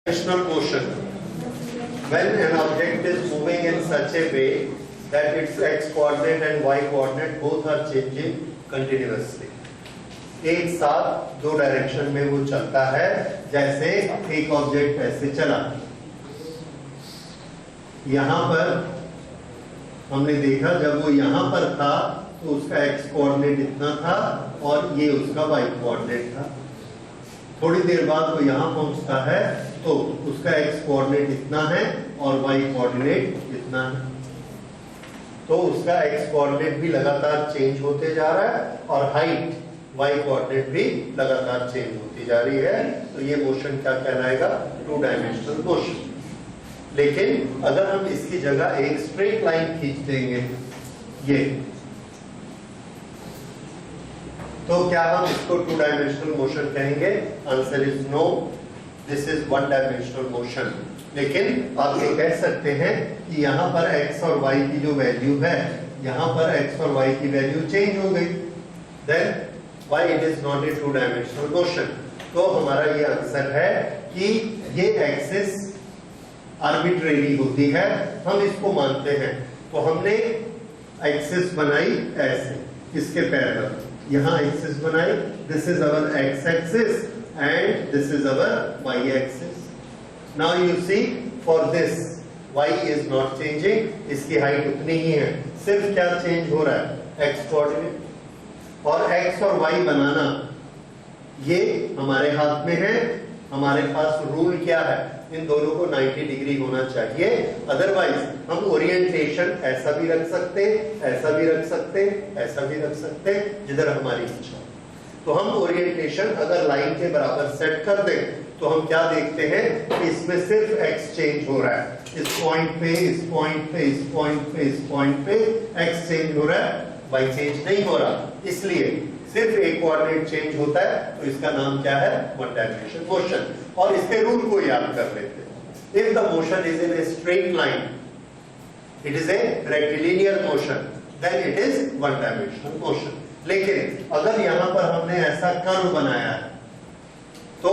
Dimensional motion. When an object is moving in such a way that its x coordinate and y coordinate both are changing continuously. एक साथ दो direction में वो चलता है, जैसे एक ऑब्जेक्ट ऐसे चला, यहां पर हमने देखा जब वो यहां पर था तो उसका x कोऑर्डिनेट इतना था और ये उसका y कोऑर्डिनेट था। थोड़ी देर बाद वो यहां पहुंचता है तो उसका x कोऑर्डिनेट इतना है और y कोऑर्डिनेट इतना है, तो उसका x कोऑर्डिनेट भी लगातार चेंज होते जा रहा है और हाइट y कोऑर्डिनेट भी लगातार चेंज होती जा रही है। तो ये मोशन क्या कहलाएगा? To dimensional motion. लेकिन अगर हम इसकी जगह एक स्ट्रेट लाइन खींच देंगे ये, तो क्या हम इसको टू डायमेंशनल मोशन कहेंगे? Answer is no, this is one dimensional motion. लेकिन आप ये कह सकते हैं कि यहाँ पर x और y की जो वैल्यू है, यहाँ पर x और y की वैल्यू चेंज हो गई, then why it is not a two dimensional motion। तो हमारा ये आंसर है कि ये एक्सिस आर्बिट्रेरी होती है, हम इसको मानते हैं। तो हमने एक्सिस बनाई ऐसे इसके पैरेलल, यहाँ एक्सिस बनाई, this is our X axis and this is our Y axis. Now you see for this y is not changing, इसकी हाइट उतनी ही है, सिर्फ क्या चेंज हो रहा है? X coordinate. और x और y बनाना ये हमारे हाथ में है। हमारे पास रूल क्या है? इन दोनों को 90 डिग्री होना चाहिए, अदरवाइज हम ओरिएंटेशन ऐसा भी रख सकते, ऐसा भी रख सकते, ऐसा भी रख सकते, जिधर हमारी इच्छा। तो हम ओरिएंटेशन अगर लाइन के बराबर सेट कर दें तो हम क्या देखते हैं कि इसमें सिर्फ x चेंज हो रहा है, इस पॉइंट पे, इस पॉइंट पे, इस पॉइंट पे, इस पॉइंट पे x चेंज हो रहा है, y चेंज नहीं हो रहा। इसलिए सिर्फ एक कोऑर्डिनेट चेंज होता है, तो इसका नाम क्या है? One dimensional motion. और इसके रूल को याद कर लेते हैं। If the motion is in a straight line, it is a rectilinear motion, then it is one dimensional motion. लेकिन अगर यहां पर हमने ऐसा कर्व बनाया है तो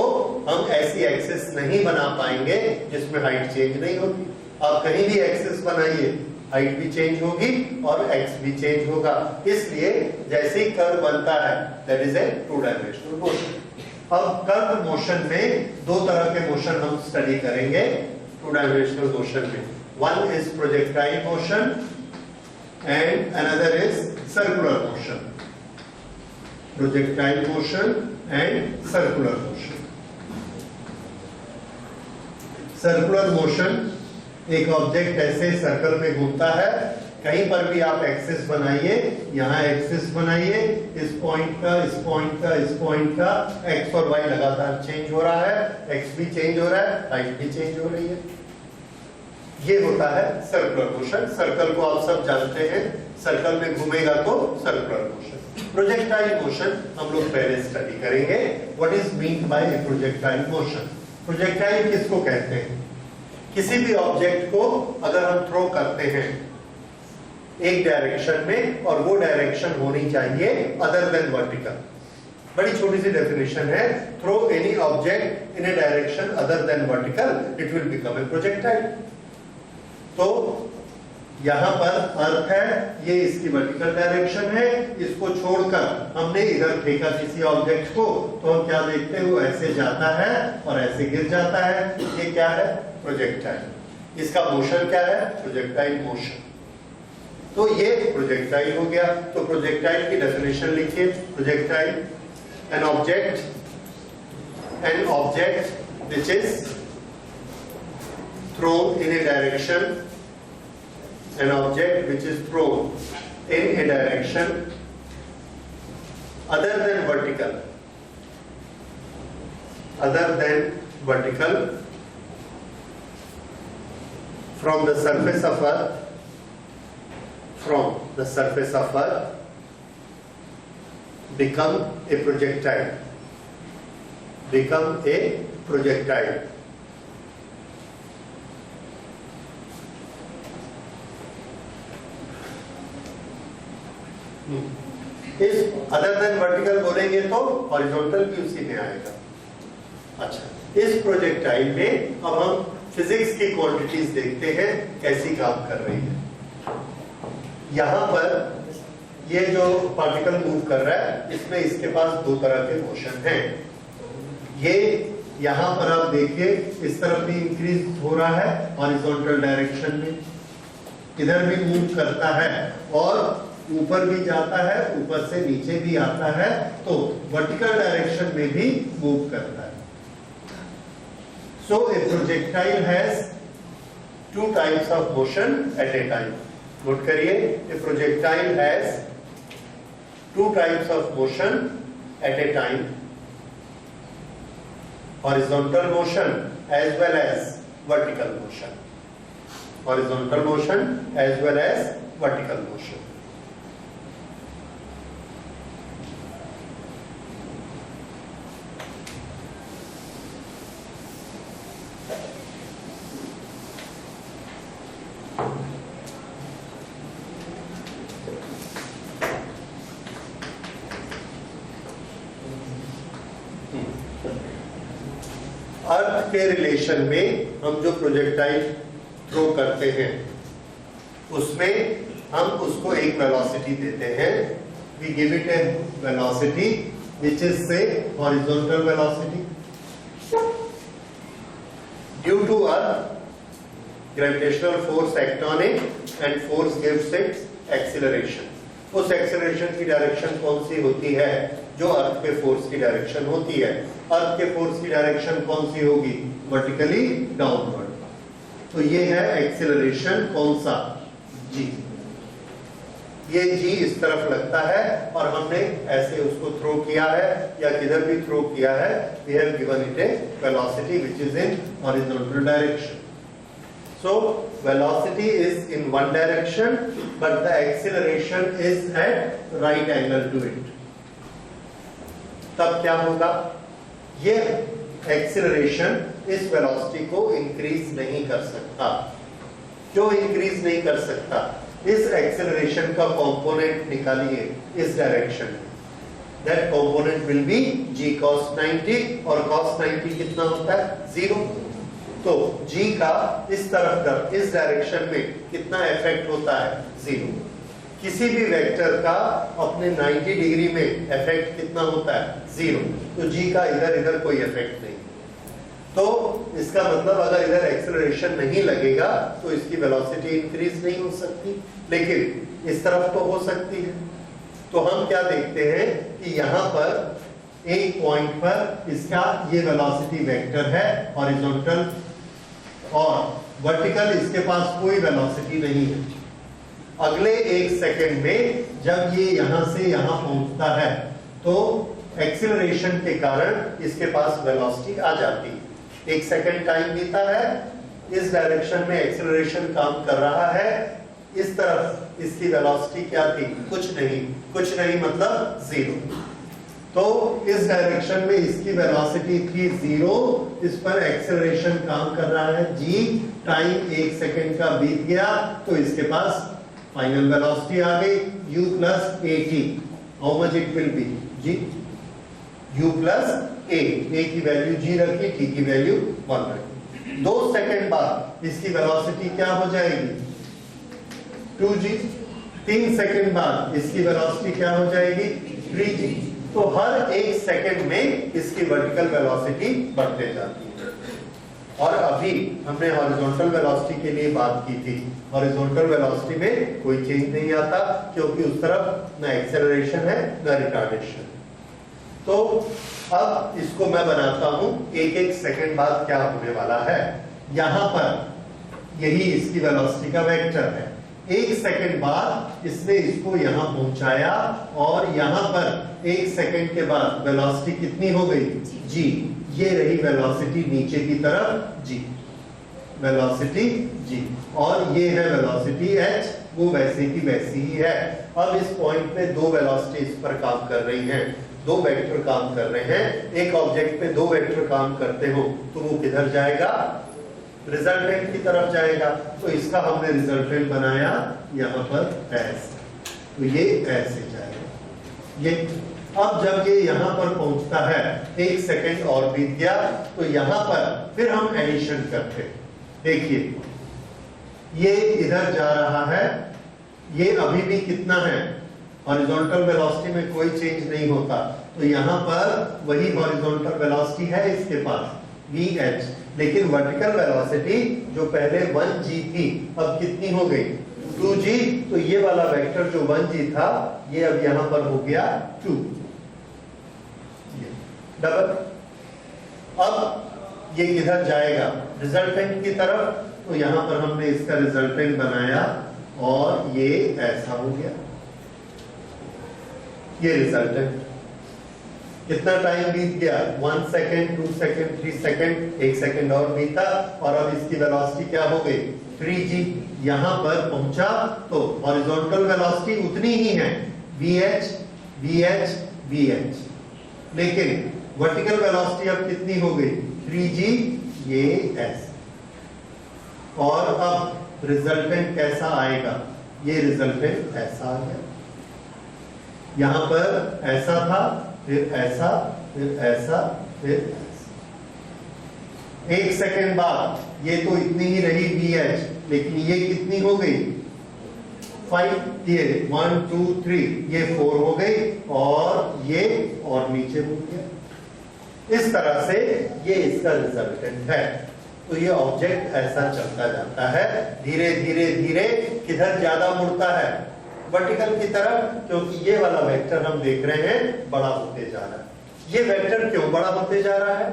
हम ऐसी एक्सिस नहीं बना पाएंगे जिसमें हाइट चेंज नहीं होगी। आप कहीं भी एक्सिस बनाइए, हाइट भी चेंज होगी और x भी चेंज होगा। इसलिए जैसे ही कर्व बनता है, that is a to dimensional motion. अब कर्व मोशन में दो तरह के मोशन हम स्टडी करेंगे टू डायमेंशनल मोशन में। One is projectile motion and another is circular motion. Projectile motion and circular motion. Circular motion, एक ऑब्जेक्ट ऐसे सर्कल में घूमता है, कहीं पर भी आप एक्सिस बनाइए, यहाँ एक्सिस बनाइए, इस पॉइंट का, इस पॉइंट का, इस पॉइंट का, एक्स और वाई लगातार चेंज हो रहा है, एक्स भी चेंज हो रहा है, हाइट भी चेंज हो रही है। ये होता है सर्कुलर मोशन। सर्कल को आप सब जानते हैं, सर्कल में घूमेगा तो सर्कुलर मोशन। प्रोजेक्टाइल मोशन हम लोग पहले स्टडी करेंगे। What is mean by A projectile motion? Projectile किसको कहते हैं? किसी भी ऑब्जेक्ट को अगर हम थ्रो करते हैं एक डायरेक्शन में, और वो डायरेक्शन होनी चाहिए अदर देन वर्टिकल। बड़ी छोटी सी डेफिनेशन है, throw any object in a direction other than vertical, it will become a projectile. तो यहां पर अर्थ है, ये इसकी वर्टिकल डायरेक्शन है, इसको छोड़कर हमने इधर फेंका किसी ऑब्जेक्ट को, तो हम क्या देखते हैं? वो ऐसे जाता है और ऐसे गिर जाता है। ये क्या है? प्रोजेक्टाइल। इसका मोशन क्या है? Projectile motion. तो ये प्रोजेक्टाइल हो गया। तो प्रोजेक्टाइल की डेफिनेशन लिखिए। Projectile, an object which is thrown in a direction, an object which is thrown in a direction other than vertical, from the surface of earth, become a projectile। इस other than vertical बोलेंगे तो horizontal भी उसी में आएगा। अच्छा, इस projectile में अब हम फिजिक्स की क्वांटिटीज देखते हैं कैसी काम कर रही है। यहां पर ये जो पार्टिकल मूव कर रहा है इसमें इसके पास दो तरह के मोशन हैं। ये यहां पर आप देखिए इस तरफ भी इंक्रीज हो रहा है हॉरिजॉन्टल डायरेक्शन में, इधर भी मूव करता है और ऊपर भी जाता है, ऊपर से नीचे भी आता है, तो वर्टिकल डायरेक्शन में भी मूव करता है। So a projectile has two types of motion at a time. Note करिए, a projectile has two types of motion at a time, horizontal motion as well as vertical motion, horizontal motion as well as vertical motion. अर्थ के relation में हम जो projectile throw करते हैं उसमें हम उसको एक वेलोसिटी देते हैं। We give it a velocity which is say horizontal velocity. Due to earth gravitational force act on it and force gives it acceleration. उस एक्सीलरेशन की डायरेक्शन कौन सी होती है? जो अर्थ के फोर्स की डायरेक्शन होती है। अर्थ के फोर्स की डायरेक्शन कौन सी होगी? Vertically downward. तो ये है एक्सीलरेशन, कौन सा? जी। ये जी इस तरफ लगता है और हमने ऐसे उसको थ्रो किया है या किधर भी थ्रो किया है। We have given it a velocity which is in horizontal direction. So velocity is in one direction but the acceleration is at right angle to it. तब क्या होगा? ये एक्सीलरेशन इस वेलोसिटी को इंक्रीज नहीं कर सकता। क्यों इंक्रीज नहीं कर सकता? इस एक्सीलरेशन का कंपोनेंट निकालिए इस डायरेक्शन में। That component will be g cos 90 और cos 90 कितना होता है? 0। तो g का इस तरफ का इस डायरेक्शन में कितना इफेक्ट होता है? 0। किसी भी वेक्टर का अपने 90 डिग्री में इफेक्ट कितना होता है? 0। तो g का इधर इधर कोई इफेक्ट नहीं। तो इसका मतलब अगर इधर एक्सेलरेशन नहीं लगेगा तो इसकी वेलोसिटी इंक्रीज नहीं हो सकती, लेकिन इस तरफ तो हो सकती है। तो हम क्या देखते हैं कि यहाँ पर एक पॉइंट पर इसका ये वेलोसिटी वेक्टर है हॉरिजॉन्टल और वर्टिकल, इसके पास कोई वेलोसिटी नहीं है। अगले एक सेकंड में जब ये यहां से यहां पहुंचता है तो एक्सीलरेशन के कारण इसके पास वेलोसिटी आ जाती है। एक सेकंड टाइम बीता है, इस डायरेक्शन में एक्सीलरेशन काम कर रहा है, इस तरफ इसकी वेलोसिटी क्या थी? कुछ नहीं मतलब 0। तो इस डायरेक्शन में इसकी वेलोसिटी थी 0, इस पर एक्सेलरेशन काम कर रहा है g, टाइम एक सेकंड का बीत गया तो इसके पास फाइनल वेलोसिटी आ गई u plus at। How much it will be? g u plus a की वैल्यू g रखी, t की वैल्यू 1 रखी। 2 सेकंड बाद इसकी वेलोसिटी क्या हो जाएगी? 2g। 3 सेकंड बाद इसकी वेलोसिटी क्या हो जाएगी? 3g। तो हर एक सेकंड में इसकी वर्टिकल वेलोसिटी बढ़ते जाती है। और अभी हमने हॉरिजॉन्टल वेलोसिटी के लिए बात की थी। हॉरिजॉन्टल वेलोसिटी में कोई चेंज नहीं आता क्योंकि उस तरफ न एक्सेलरेशन है न रिटार्डेशन। तो अब इसको मैं बनाता हूं एक सेकंड बाद क्या होने वाला है। यहां पर यही इसकी वेलोसिटी का वेक्टर है। एक सेकंड बाद इसने इसको यहां पहुंचाया और यहां पर एक सेकंड के बाद वेलोसिटी कितनी हो गई? g। ये रही वेलोसिटी नीचे की तरफ g, वेलोसिटी g, और ये है वेलोसिटी h, वो वैसे की वैसी ही है। अब इस पॉइंट पे दो वेलोसिटी इस पर काम कर रही हैं, दो वेक्टर काम कर रहे हैं। एक ऑब्जेक्ट पे दो वेक्टर काम करते हो तो वो किधर जाएगा? रिजल्टेंट की तरफ जाएगा। तो इसका हमने रिजल्टेंट बनाया यहाँ पर ऐसे, तो ये ऐसे जाएगा। ये अब जब ये यहाँ पर पहुंचता है, 1 सेकेंड और बीत गया, तो यहाँ पर फिर हम एडिशन करते हैं। देखिए ये इधर जा रहा है, ये अभी भी कितना है, हॉरिजॉन्टल वेलोसिटी में कोई चेंज नहीं होता, तो यहाँ पर वही हॉरिजॉन्टल वेलोसिटी है इसके पास vh, लेकिन वर्टिकल वेलोसिटी जो पहले 1g थी अब कितनी हो गई 2g, तो ये वाला वेक्टर जो 1g था ये अब यहाँ पर हो गया 2 डबल। अब ये किधर जाएगा, रिजल्टेंट की तरफ, तो यहाँ पर हमने इसका रिजल्टेंट बनाया और ये ऐसा हो गया, ये रिजल्टेंट। कितना टाइम बीत गया, 1 सेकेंड, 2 सेकेंड, 3 सेकेंड, 1 सेकेंड और बीता, और अब इसकी वेलोसिटी क्या हो गई 3g। यहाँ पर पहुंचा तो हॉरिजॉन्टल वेलोसिटी उतनी ही है vh vh vh, लेकिन वर्टिकल वेलोसिटी अब कितनी हो गई 3g, ये ऐसा। और अब रिजल्टेंट कैसा आएगा, ये रिजल्टेंट ऐसा आ गया, यहां पर ऐसा था, फिर ऐसा, फिर ऐसा, फिर ऐसा। 1 सेकेंड बाद ये तो इतनी ही रही vh, लेकिन ये कितनी हो गई 5, ये 1 2 3, ये 4 हो गई, और ये और नीचे हो गया। इस तरह से ये इसका रिजल्टेंट है। तो ये ऑब्जेक्ट ऐसा चलता जाता है, धीरे धीरे धीरे किधर ज्यादा मुड़ता है, वर्टिकल की तरफ, क्योंकि ये वाला वेक्टर हम देख रहे हैं बड़ा होते जा रहा है। ये वेक्टर क्यों बड़ा होते जा रहा है,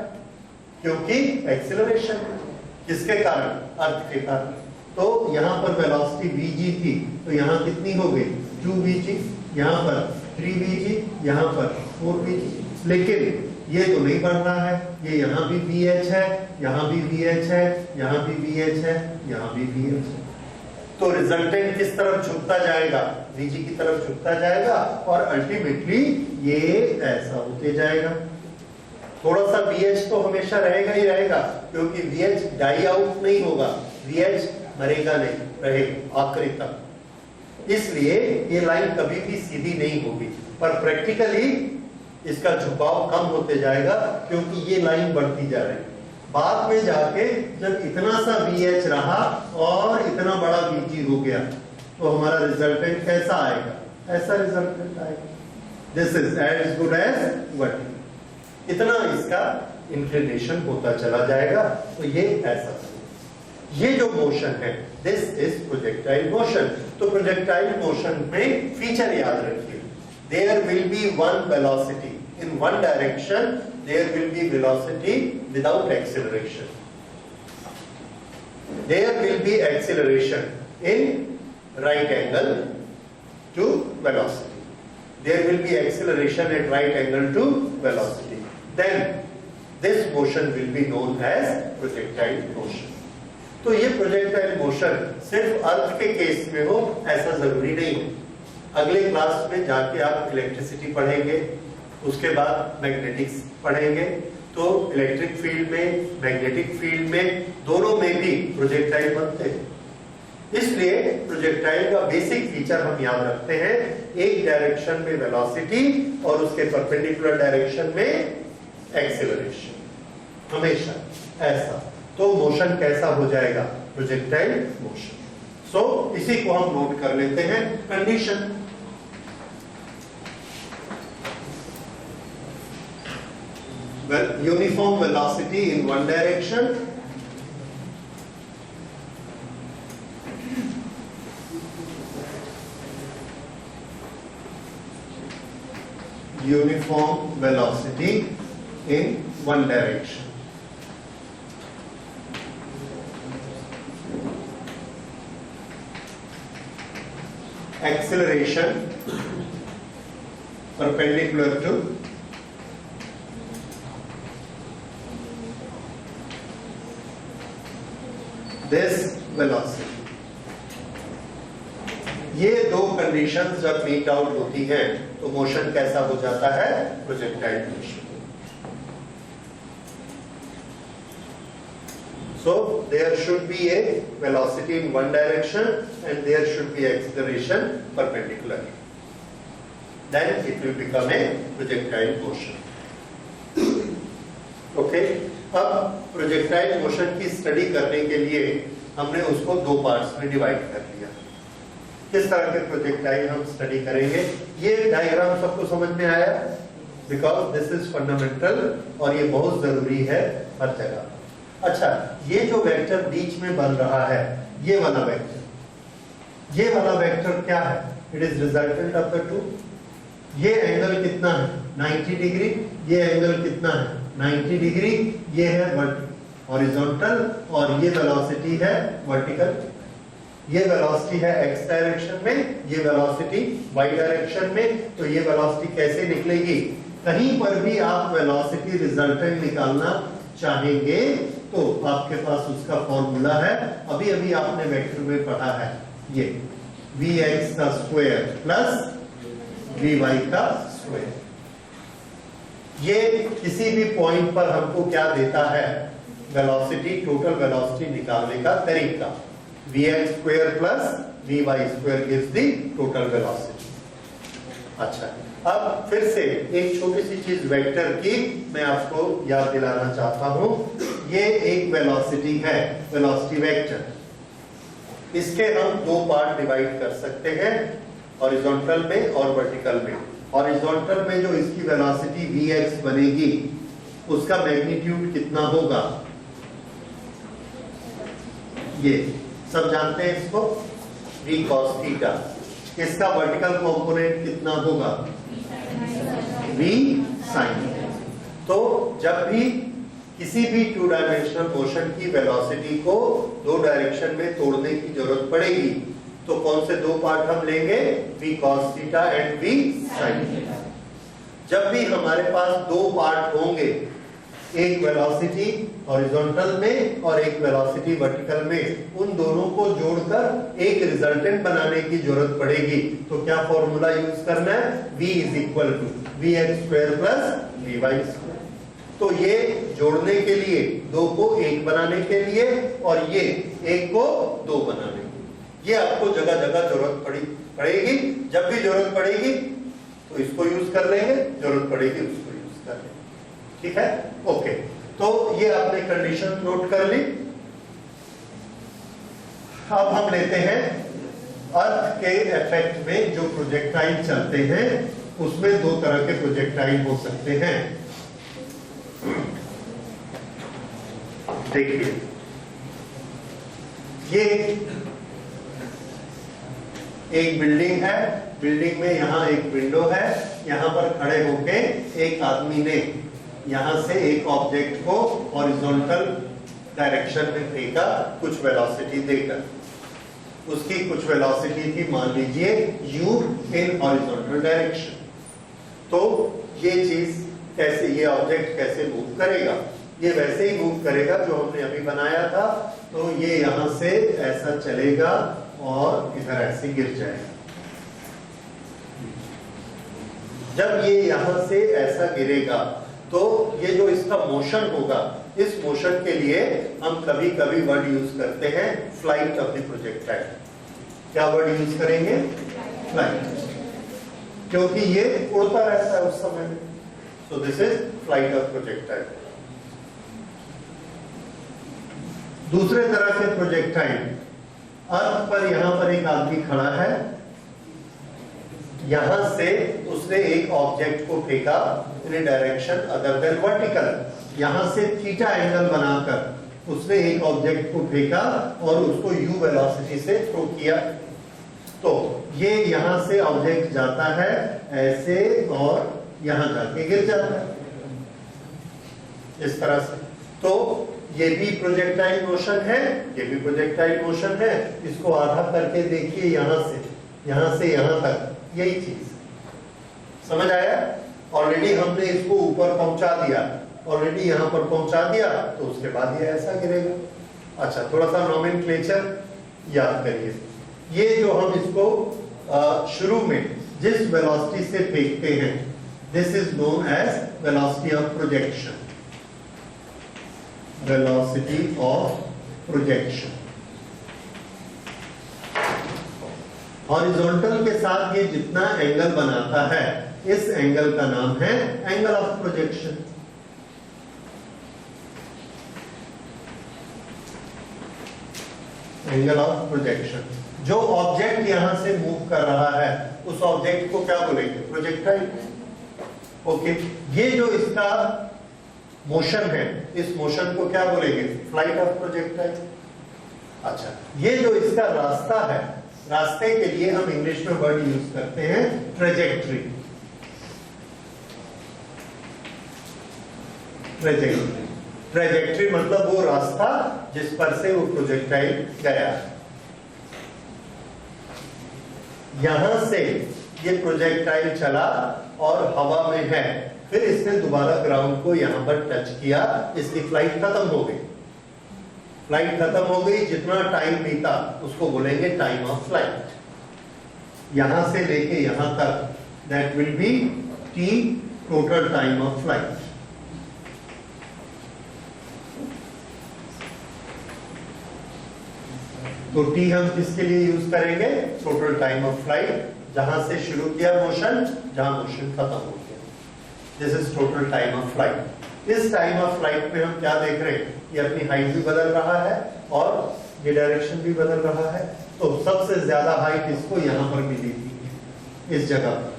क्योंकि एक्सीलरेशन, किसके कारण, अर्थ के कारण। तो यहाँ पर वेलोसिटी vg थी, तो यहाँ कितनी हो गई 2vg, यहाँ पर 3vg, यहाँ पर 4vg, लेकिन ये तो नहीं बढ़ रहा है, ये यहाँ भी vh है, यहाँ भी vh है, यहाँ भी vh है, यहाँ भी vh है। तो रिजल्टेंट किस तरफ झुकता जाएगा, vg की तरफ झुकता जाएगा, और अल्टीमेटली ये ऐसा होते जाएगा। थोड़ा सा vh तो हमेशा रहेगा ही रहेगा, क्योंकि vh डाई आउट नहीं होगा, vh मरेगा नहीं, रहेगा आखिरी तक। इसलिए ये लाइन कभी भी सीधी नहीं होगी, पर प्रैक्टिकली इसका झुकाव कम होते जाएगा, क्योंकि ये लाइन बढ़ती जा रही है। बाद में जाके जब इतना सा VH रहा और इतना बड़ा VG हो गया, तो हमारा रिजल्टेंट कैसा आएगा, ऐसा रिजल्टेंट आएगा। This is as good as vertical. इतना इसका इंक्लिनेशन होता चला जाएगा, तो ये ऐसा। ये जो मोशन है, दिस इज प्रोजेक्टाइल मोशन। तो प्रोजेक्टाइल मोशन में फीचर याद रखिए, there will be one velocity in one direction, there will be velocity without acceleration, there will be acceleration in right angle to velocity, there will be acceleration at right angle to velocity, then this motion will be known as projectile motion. तो ये projectile motion सिर्फ अर्थ के case में हो ऐसा जरूरी नहीं है। अगले क्लास में जाके आप इलेक्ट्रिसिटी पढ़ेंगे, उसके बाद मैग्नेटिक्स पढ़ेंगे, तो इलेक्ट्रिक फील्ड में, मैग्नेटिक फील्ड में, दोनों में भी प्रोजेक्टाइल बनते हैं। इसलिए प्रोजेक्टाइल का बेसिक फीचर हम याद रखते हैं, एक डायरेक्शन में वेलोसिटी और उसके परपेंडिकुलर डायरेक्शन में एक्सेलरेशन, हमेशा ऐसा। तो मोशन कैसा हो जाएगा, प्रोजेक्टाइल मोशन। सो इसी को हम नोट कर लेते हैं। Condition, uniform velocity in one direction, uniform velocity in one direction. Acceleration perpendicular to this velocity. ये दो कंडीशंस जब मीट आउट होती हैं तो मोशन कैसा हो जाता है, projectile motion. So there should be a velocity in one direction and there should be acceleration perpendicular. then it will become a projectile motion. Okay, अब प्रोजेक्टाइल मोशन की स्टडी करने के लिए हमने उसको दो पार्ट्स में डिवाइड कर लिया। किस तरह के प्रोजेक्टाइल हम स्टडी करेंगे, ये डायग्राम सबको समझ में आया? बिकॉज दिस इज फंडामेंटल और ये बहुत जरूरी है हर जगह। अच्छा, ये जो वेक्टर बीच में बन रहा है, ये वाला वेक्टर क्या है? It is resultant of the two. ये एंगल कितना है? 90 डिग्री। ये एंगल कितना है? 90 डिग्री। ये है हॉरिजॉन्टल और ये वेलोसिटी है वर्टिकल। ये वेलोसिटी है x डायरेक्शन में, ये वेलोसिटी y डायरेक्शन में। तो ये वेलोसिटी कैसे निकलेगी? कहीं पर भी आप वेलोसिटी रिजल्टेंट निकालना चाहेंगे तो आपके पास उसका फॉर्मूला है, अभी अभी आपने वेक्टर में पढ़ा है, ये vx का स्क्वायर प्लस vy का स्क्वायर। ये किसी भी पॉइंट पर हमको क्या देता है? वेलोसिटी, टोटल वेलोसिटी निकालने का तरीका। vx square plus vy square gives the total velocity. अच्छा, अब फिर से एक छोटी सी चीज वेक्टर की मैं आपको याद दिलाना चाहता हूं। ये एक वेलोसिटी है, वेलोसिटी वेक्टर। इसके हम दो पार्ट डिवाइड कर सकते हैं, हॉरिजॉन्टल में और वर्टिकल में। हॉरिजॉन्टल में जो इसकी वेलोसिटी vx बनेगी, उसका मैग्नीट्यूड कितना होगा? ये सब जानते हैं इसको, v cos थीटा। इसका वर्टिकल कंपोनेंट कितना होगा? v sin। तो जब भी किसी भी टू डायमेंशनल मोशन की वेलोसिटी को दो डायरेक्शन में तोड़ने की जरूरत पड़ेगी, तो कौन से दो पार्ट हम लेंगे? v cos theta and v sin theta. जब भी हमारे पास दो पार्ट होंगे, एक वेलोसिटी हॉरिजॉन्टल में और एक वेलोसिटी वर्टिकल में, उन दोनों को जोड़कर एक रिजल्टेंट बनाने की जरूरत पड़ेगी। तो क्या फॉर्मूला यूज करना है? v is equal to vx square plus vy square. तो ये जोड़ने के लिए, दो को एक बनाने के लिए और ये एक को दो बनाने के लिए, ये आपको जगह जगह जरूरत पड़ेगी। जब भी जरूरत पड़ेगी तो इसको यूज कर लेंगे, जरूरत पड़ेगी उसको यूज कर लेंगे। ठीक है, ओके। तो ये आपने कंडीशन नोट कर ली। अब हम लेते हैं अर्थ के इफेक्ट में जो प्रोजेक्टाइल चलते हैं, उसमें दो तरह के प्रोजेक्टाइल हो सकते हैं। देखिए, ये एक बिल्डिंग है, बिल्डिंग में यहां एक विंडो है। यहां पर खड़े होके एक आदमी ने यहां से एक ऑब्जेक्ट को हॉरिजॉन्टल डायरेक्शन में फेंका, कुछ वेलोसिटी देकर। उसकी कुछ वेलोसिटी थी, मान लीजिए u इन हॉरिजॉन्टल डायरेक्शन। तो ये चीज कैसे, ये ऑब्जेक्ट कैसे मूव करेगा? ये वैसे ही मूव करेगा जो हमने अभी बनाया था। तो ये यहां से ऐसा चलेगा और इधर ऐसे गिर जाएगा। जब ये यहां से ऐसा गिरेगा तो ये जो इसका मोशन होगा, इस मोशन के लिए हम कभी कभी वर्ड यूज करते हैं फ्लाइट ऑफ द प्रोजेक्टाइल। क्या वर्ड यूज करेंगे? फ्लाइट, क्योंकि ये उड़ता रहता है उस समय में। सो this is flight of projectile. दूसरे तरह के प्रोजेक्टाइल, अर्थ पर यहां पर एक आदमी खड़ा है, यहां से उसने एक ऑब्जेक्ट को फेंका इन डायरेक्शन अदर देन वर्टिकल। यहां से थीटा एंगल बनाकर उसने एक ऑब्जेक्ट को फेंका और उसको u वेलोसिटी से थ्रो किया। तो ये यहां से ऑब्जेक्ट जाता है ऐसे और यहां जाके गिर जाता है इस तरह से। तो ये भी प्रोजेक्टाइल मोशन है, ये भी प्रोजेक्टाइल मोशन है। इसको आधा करके देखिए, यहां से यहां तक, यही चीज समझ आया? ऑलरेडी हमने इसको ऊपर पहुंचा दिया, ऑलरेडी यहां पर पहुंचा दिया, तो उसके बाद ये ऐसा गिरेगा। अच्छा, थोड़ा सा नोमेनक्लेचर याद करिए। ये जो हम इसको शुरू में जिस वेलोसिटी से फेंकते हैं, this is known as velocity of projection. Velocity of projection. Horizontal के साथ ये जितना एंगल बनाता है, इस एंगल का नाम है angle of projection. Angle of projection. जो ऑब्जेक्ट यहां से मूव कर रहा है उस ऑब्जेक्ट को क्या बोलेंगे? प्रोजेक्टाइल। ओके, ये जो इसका मोशन है, इस मोशन को क्या बोलेंगे? Flight of projectile. अच्छा, ये जो इसका रास्ता है, रास्ते के लिए हम इंग्लिश में वर्ड यूज करते हैं ट्रेजेक्ट्री। ट्रेजेक्ट्री, ट्रेजेक्ट्री मतलब वो रास्ता जिस पर से वो प्रोजेक्टाइल गया। यहां से ये प्रोजेक्टाइल चला और हवा में है, फिर इसने दोबारा ग्राउंड को यहां पर टच किया, इसकी फ्लाइट खत्म हो गई। फ्लाइट खत्म हो गई, जितना टाइम बीता उसको बोलेंगे टाइम ऑफ फ्लाइट। यहां से लेके यहां तक, that will be T, total time of flight. तो टी हम किसके लिए यूज करेंगे? टोटल टाइम ऑफ फ्लाइट, जहां से शुरू किया मोशन, जहां मोशन खत्म हो गया। This is total time of flight. इस टाइम ऑफ फ्लाइट में हम क्या देख रहे हैं? ये अपनी हाइट भी बदल रहा है और ये डायरेक्शन भी बदल रहा है। तो सबसे ज्यादा हाइट इसको यहां पर मिली थी, इस जगह पर।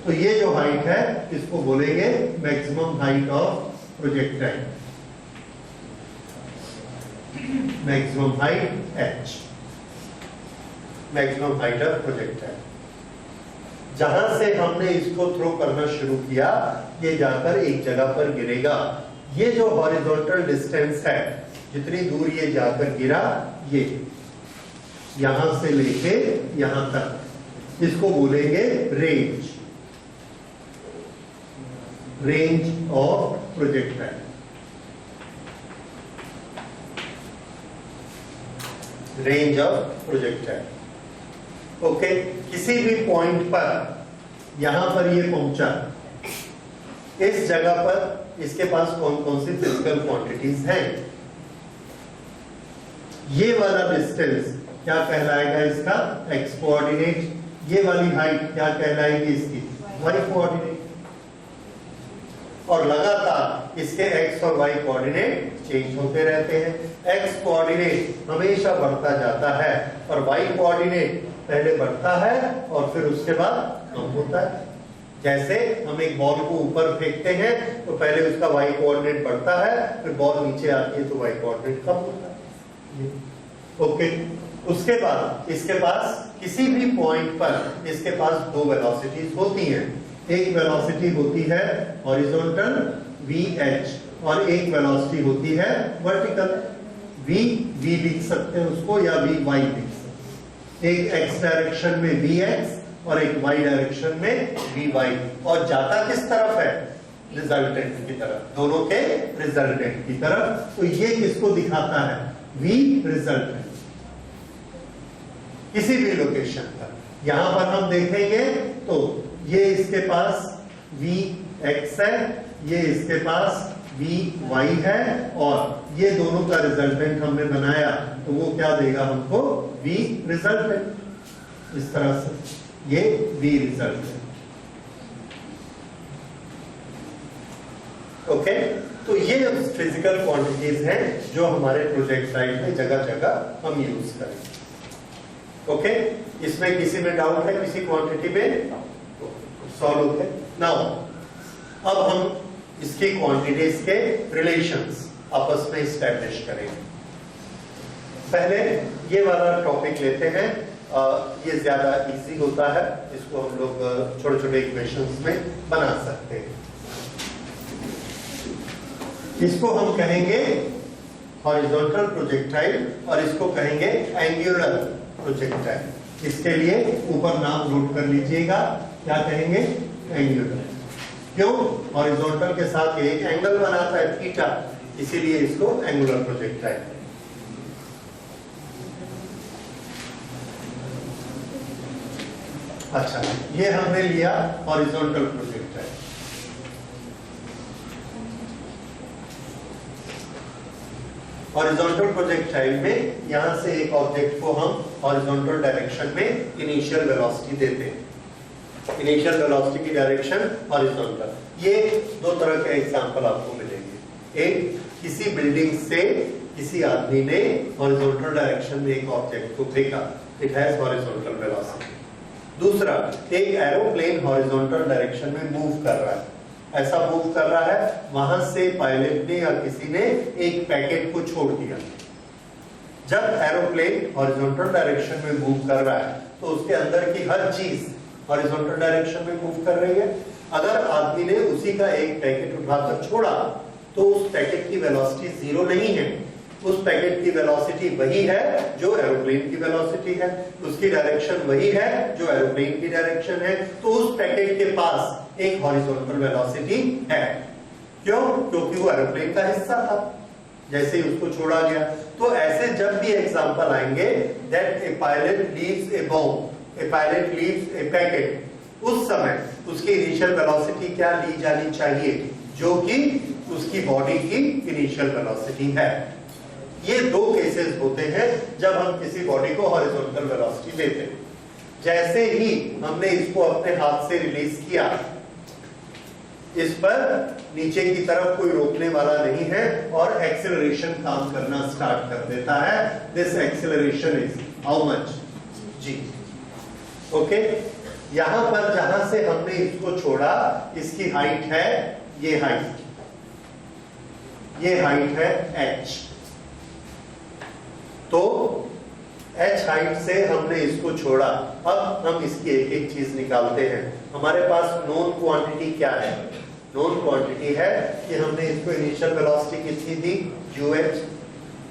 तो ये जो हाइट है इसको बोलेंगे maximum height of projectile. Maximum height h, maximum height of projectile. जहां से हमने इसको थ्रो करना शुरू किया, ये जाकर एक जगह पर गिरेगा। ये जो हॉरिजॉन्टल डिस्टेंस है, जितनी दूर ये जाकर गिरा, ये यहां से लेके यहां तक, इसको बोलेंगे range. Range of projectile. Range of projectile. Okay, किसी भी पॉइंट पर, यहां पर ये पहुंचा, इस जगह पर इसके पास कौन कौन सी फिजिकल क्वांटिटीज हैं? ये वाला डिस्टेंस क्या कहलाएगा? इसका एक्स कोऑर्डिनेट। ये वाली हाइट क्या कहलाएगी? इसकी वाई कोऑर्डिनेट। और लगातार इसके एक्स और वाई कोऑर्डिनेट चेंज होते रहते हैं। एक्स कोऑर्डिनेट हमेशा बढ़ता जाता है और वाई कोऑर्डिनेट पहले बढ़ता है और फिर उसके बाद कम होता है। जैसे हम एक बॉल को ऊपर फेंकते हैं तो पहले उसका वाई कोऑर्डिनेट बढ़ता है, फिर बॉल नीचे आती है तो वाई कोऑर्डिनेट कम होता है। ओके, उसके बाद इसके पास किसी भी पॉइंट पर इसके पास दो वेलोसिटीज होती हैं। एक वेलोसिटी होती है हॉरिजॉन्टल VH और एक वेलोसिटी होती है वर्टिकल V लिख सकते हैं उसको, या VY लिख सकते हैं। एक x डायरेक्शन में VX और एक y डायरेक्शन में VY। और जाता किस तरफ है? रिजल्टेंट की तरफ, दोनों के रिजल्टेंट की तरफ। तो ये किसको दिखाता है? V resultant. किसी भी लोकेशन पर यहां पर हम देखेंगे तो ये इसके पास Vx है, ये इसके पास Vy है, और ये दोनों का रिजल्टेंट हमने बनाया तो वो क्या देगा हमको? V resultant. इस तरह से ये V रिजल्टेंट। ओके, तो ये फिजिकल क्वांटिटीज हैं जो हमारे प्रोजेक्टाइल में जगह जगह हम यूज करेंगे। ओके, इसमें किसी में डाउट है? किसी क्वांटिटी में सॉल्व होते? नाउ अब हम इसकी क्वांटिटीज के रिलेशंस आपस में एस्टैब्लिश करेंगे। पहले ये वाला टॉपिक लेते हैं, ये ज्यादा इजी होता है, इसको हम लोग छोटे छोटे इक्वेशंस में बना सकते हैं। इसको हम कहेंगे हॉरिजॉन्टल प्रोजेक्टाइल और इसको कहेंगे एंगुलर प्रोजेक्टाइल। इसके लिए ऊपर नाम नोट कर लीजिएगा, क्या कहेंगे? एंगुलर। क्यों? हॉरिजॉन्टल के साथ ये एक एंगल बनाता है थीटा, इसीलिए इसको एंगुलर प्रोजेक्टाइल। अच्छा, ये हमने लिया हॉरिजॉन्टल प्रोजेक्टाइल। हॉरिजॉन्टल प्रोजेक्टाइल में यहां से एक ऑब्जेक्ट को हम हॉरिजॉन्टल डायरेक्शन में इनिशियल वेलोसिटी देते हैं। इनिशियल वेलोसिटी की डायरेक्शन हॉरिजॉन्टल। ये दो तरह के एग्जांपल आपको मिलेंगे। एक, किसी बिल्डिंग से किसी आदमी ने हॉरिजॉन्टल डायरेक्शन में एक ऑब्जेक्ट को फेंका, इट हैज हॉरिजॉन्टल वेलोसिटी। दूसरा, एक एरोप्लेन हॉरिजॉन्टल डायरेक्शन में मूव कर रहा है। ऐसा मूव कर रहा है, वहां से पायलट ने या किसी ने एक पैकेट को छोड़ दिया। जब एरोप्लेन हॉरिजॉन्टल डायरेक्शन में मूव कर रहा है तो उसके अंदर की हर चीज हॉरिजॉन्टल डायरेक्शन में मूव कर रही है। अगर आदमी ने उसी का एक पैकेट उठाकर छोड़ा तो उस पैकेट की वेलोसिटी जीरो नहीं है, उस पैकेट की वेलोसिटी वही है जो एरोप्लेन की वेलोसिटी है, उसकी डायरेक्शन वही है जो एरोप्लेन की डायरेक्शन है। तो उस पैकेट के पास एक हॉरिजॉन्टल वेलोसिटी है। क्यों? क्योंकि वो एरोप्लेन का हिस्सा था जैसे ही उसको छोड़ा गया। तो ऐसे जब भी एग्जांपल आएंगे that A pilot leaves A bomb, A pilot leaves A packet, उस समय उसकी इनिशियल वेलोसिटी क्या ली जानी चाहिए, जो कि उसकी बॉडी की इनिशियल वेलोसिटी है। ये दो केसेस होते हैं जब हम किसी बॉडी को हॉरिजॉन्टल वेलोसिटी देते हैं। जैसे ही हमने इसको अपने हाथ से रिलीज किया, इस पर नीचे की तरफ कोई रोकने वाला नहीं है और एक्सेलरेशन काम करना स्टार्ट कर देता है। This acceleration is how much? G. Okay, यहां पर जहां से हमने इसको छोड़ा, इसकी हाइट है, ये हाइट है h। तो h हाइट से हमने इसको छोड़ा। अब हम इसकी एक एक चीज निकालते हैं। हमारे पास नोन क्वांटिटी क्या है? नोन क्वांटिटी है कि हमने इसको इनिशियल वेलोसिटी कितनी दी, uh,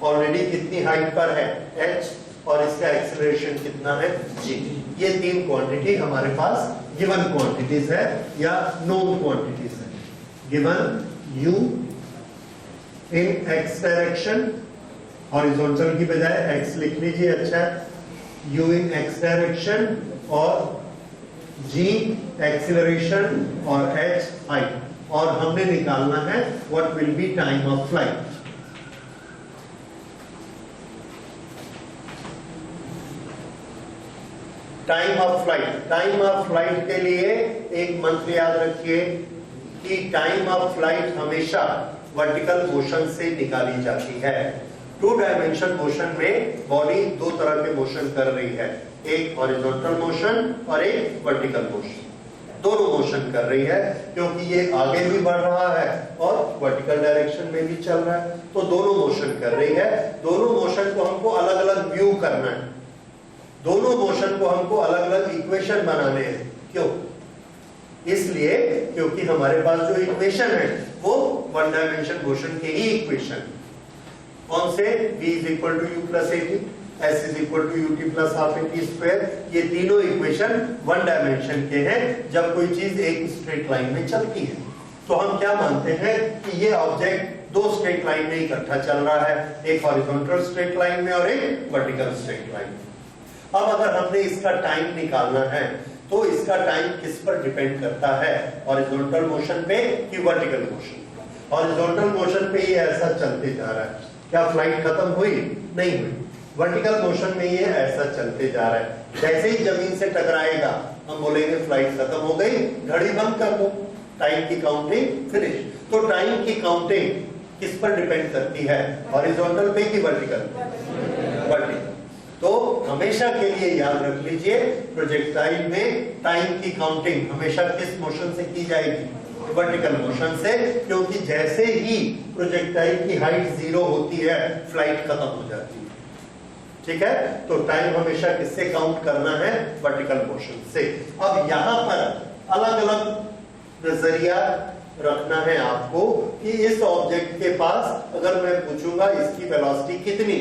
ऑलरेडी कितनी हाइट पर है h, और इसका एक्सेलरेशन कितना है, g। ये तीन क्वांटिटी हमारे पास गिवन क्वांटिटीज है या नोन क्वांटिटीज है। गिवन u इन x डायरेक्शन, हॉरिजॉन्टल की बजाय x लिख लीजिए, अच्छा है। u इन x डायरेक्शन और g एक्सीलरेशन और h हाइट, और हमने निकालना है what will be time of flight. Time of flight, time of flight के लिए एक मंत्र याद रखिए कि टाइम ऑफ फ्लाइट हमेशा वर्टिकल मोशन से निकाली जाती है। टू डायमेंशन मोशन में बॉडी दो तरह के मोशन कर रही है, एक हॉरिजॉन्टल मोशन और एक वर्टिकल मोशन। दोनों मोशन कर रही है क्योंकि ये आगे भी बढ़ रहा है और वर्टिकल डायरेक्शन में भी चल रहा है, तो दोनों मोशन कर रही है। दोनों मोशन को हमको अलग अलग व्यू करना है, दोनों मोशन को हमको अलग अलग इक्वेशन बनाने हैं। क्यों? इसलिए क्योंकि हमारे पास जो इक्वेशन है वो वन डायमेंशन मोशन के ही इक्वेशन। कौन से? v is equal to u plus at, s is equal to ut plus half at square. ये तीनों इक्वेशन वन डायमेंशन के हैं जब कोई चीज एक स्ट्रेट लाइन में चलती है। तो हम क्या मानते हैं कि ये ऑब्जेक्ट दो स्ट्रेट लाइन में इकट्ठा चल रहा है, एक हॉरिजॉन्टल स्ट्रेट लाइन में और एक वर्टिकल स्ट्रेट लाइन में। अब अगर हमने इसका टाइम निकालना है तो इसका टाइम किस पर डिपेंड करता है, हॉरिजॉन्टल मोशन पे कि वर्टिकल मोशन? हॉरिजॉन्टल मोशन पे ये ऐसा चलते जा रहा है, क्या फ्लाइट खत्म हुई? नहीं हुई। वर्टिकल मोशन में ये ऐसा चलते जा रहा है। जैसे ही जमीन से टकराएगा हम बोलेंगे फ्लाइट खत्म हो गई, घड़ी बंद कर दो, टाइम की काउंटिंग फिनिश। तो टाइम की काउंटिंग किस पर डिपेंड करती है, हॉरिजॉन्टल पे कि वर्टिकल? वर्टिकल। तो हमेशा के लिए याद रख लीजिए, प्रोजेक्टाइल में टाइम की काउंटिंग हमेशा किस मोशन से की जाएगी? वर्टिकल मोशन से, क्योंकि जैसे ही प्रोजेक्टाइल की हाइट जीरो होती है फ्लाइट खत्म हो जाती है। ठीक है, तो टाइम हमेशा किससे काउंट करना है? वर्टिकल मोशन से। अब यहां पर अलग अलग नजरिया रखना है आपको कि इस ऑब्जेक्ट के पास अगर मैं पूछूंगा इसकी वेलोसिटी कितनी,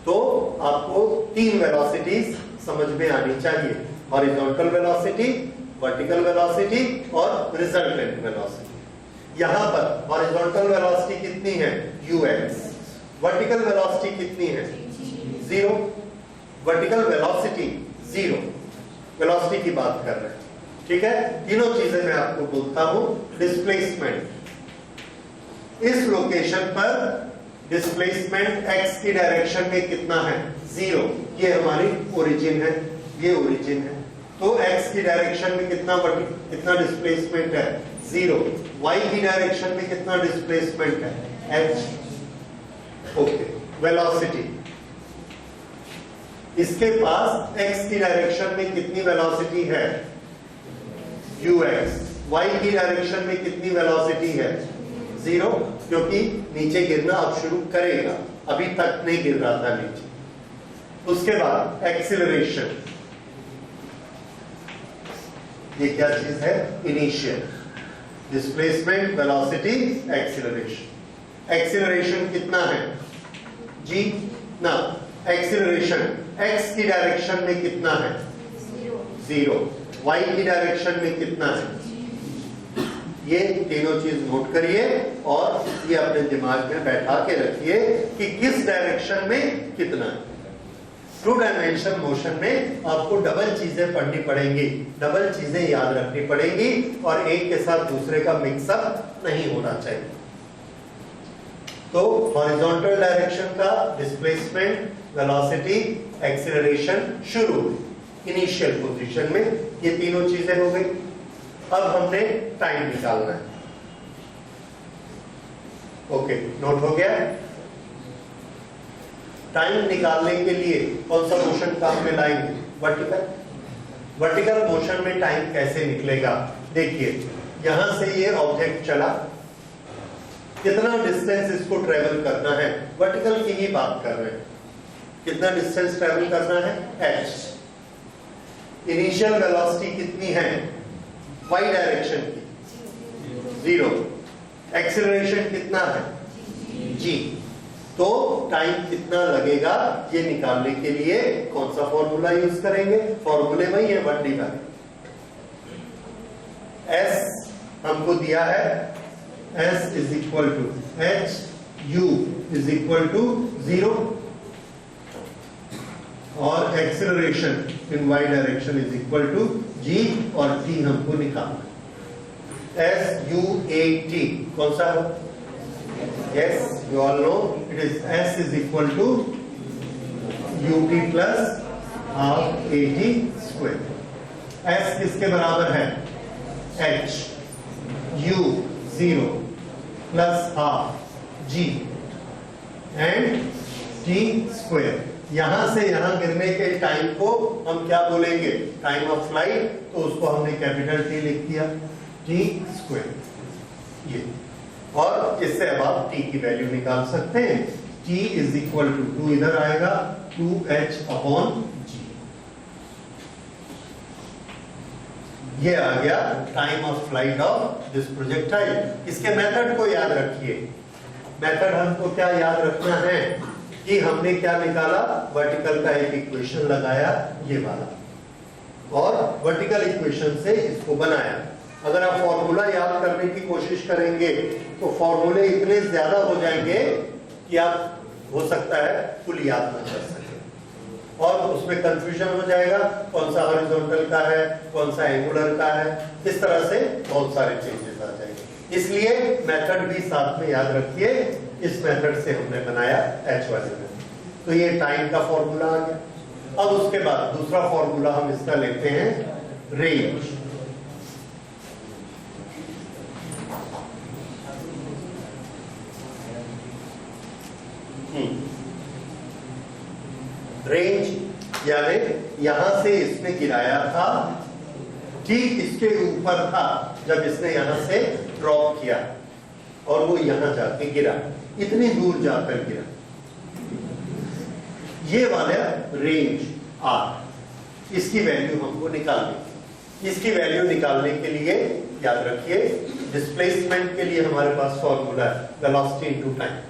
तो आपको तीन वेलोसिटीज समझ में आनी चाहिए, हॉरिजॉन्टल वेलोसिटी, वर्टिकल वेलोसिटी और रिजल्टेंट वेलोसिटी। यहां पर हॉरिजॉन्टल वेलोसिटी कितनी है? ux। वर्टिकल वेलोसिटी कितनी है? 0। Vertical velocity 0। वेलोसिटी की बात कर रहे हैं, ठीक है। तीनों चीजें मैं आपको बोलता हूं। डिस्प्लेसमेंट, इस लोकेशन पर डिस्प्लेसमेंट x की डायरेक्शन में कितना है 0, ये हमारी ओरिजिन है, ये ओरिजिन है, तो x की डायरेक्शन में कितना डिस्प्लेसमेंट है 0, y की डायरेक्शन में कितना डिस्प्लेसमेंट है h। ओके, वेलोसिटी, इसके पास x की डायरेक्शन में कितनी वेलोसिटी है ux, y की डायरेक्शन में कितनी वेलोसिटी है 0, क्योंकि नीचे गिरना अब शुरू करेगा, अभी तक नहीं गिर रहा था नीचे। उसके बाद एक्सीलरेशन, ये क्या चीज है initial, displacement, velocity, acceleration. Acceleration कितना है g ना, एक्सीलरेशन x की डायरेक्शन में कितना है 0, y की डायरेक्शन में कितना है, ये तीनों चीज नोट करिए और ये अपने दिमाग में बैठा के रखिए कि किस डायरेक्शन में कितना है। टू डायमेंशन मोशन में आपको डबल चीजें पढ़नी पड़ेंगी, डबल चीजें याद रखनी पड़ेंगी और एक के साथ दूसरे का मिक्सअप नहीं होना चाहिए। तो हॉरिजॉन्टल डायरेक्शन का डिस्प्लेसमेंट, वेलोसिटी, एक्सीलरेशन शुरू इनिशियल पोजीशन में, ये तीनों चीजें हो गई। अब हमने टाइम निकालना है। ओके, नोट हो गया। टाइम निकालने के लिए कौन सा मोशन काम में लाएंगे, वर्टिकल। वर्टिकल मोशन में टाइम कैसे निकलेगा, देखिए यहां से ये ऑब्जेक्ट चला, कितना डिस्टेंस इसको ट्रेवल करना है, वर्टिकल की ही बात कर रहे हैं, कितना डिस्टेंस ट्रेवल करना है h। इनिशियल वेलोसिटी कितनी है y डायरेक्शन की 0, एक्सीलरेशन कितना है g, तो टाइम कितना लगेगा ये निकालने के लिए कौन सा फॉर्मूला यूज करेंगे, फॉर्मूले में ही है 1D का। s हमको दिया है, s is equal to h, u is equal to 0 और acceleration in y direction is equal to g और t हमको निकालना है। s u a t कौन सा है, yes you all know it is s is equal to ut plus half at square। s किसके बराबर है h, u 0 plus half g and t square। यहां से यहां गिरने के टाइम को हम क्या बोलेंगे, टाइम ऑफ फ्लाइट, तो उसको हमने कैपिटल T लिख दिया, t स्क्वायर ये, और इससे अब आप t की वैल्यू निकाल सकते हैं। t इज इक्वल टू 2 इधर आएगा 2h अपॉन g, ये आ गया time of flight of this projectile. इसके मेथड को याद रखिए, मेथड हमको क्या याद रखना है कि हमने क्या निकाला, वर्टिकल का एक इक्वेशन लगाया ये वाला, और वर्टिकल इक्वेशन से इसको बनाया। अगर आप फॉर्मूला याद करने की कोशिश करेंगे तो फॉर्मूले इतने ज्यादा हो जाएंगे कि आप हो सकता है फुल याद ना कर सके और उसमें कंफ्यूजन हो जाएगा, कौन सा हॉरिजॉन्टल का है, कौन सा एंगुलर का है, इस तरह से बहुत सारे चेंजेस आ जाएंगे। इसलिए मेथड भी साथ में याद रखिए, इस मेथड से हमने बनाया h वाले में। तो ये टाइम का फॉर्मूला आ गया। अब उसके बाद दूसरा फॉर्मूला हम इसका लेते हैं रेंज। रेंज यानी यहां से इसने गिराया था, ठीक इसके ऊपर था जब इसने यहां से ड्रॉप किया और वो यहां जाके गिरा, इतनी दूर जाकर गिरा, ये वाला रेंज r, इसकी वैल्यू हमको निकालनी। इसकी वैल्यू निकालने के लिए याद रखिए डिस्प्लेसमेंट के लिए हमारे पास फॉर्मूला है वेलोसिटी इनटू टाइम।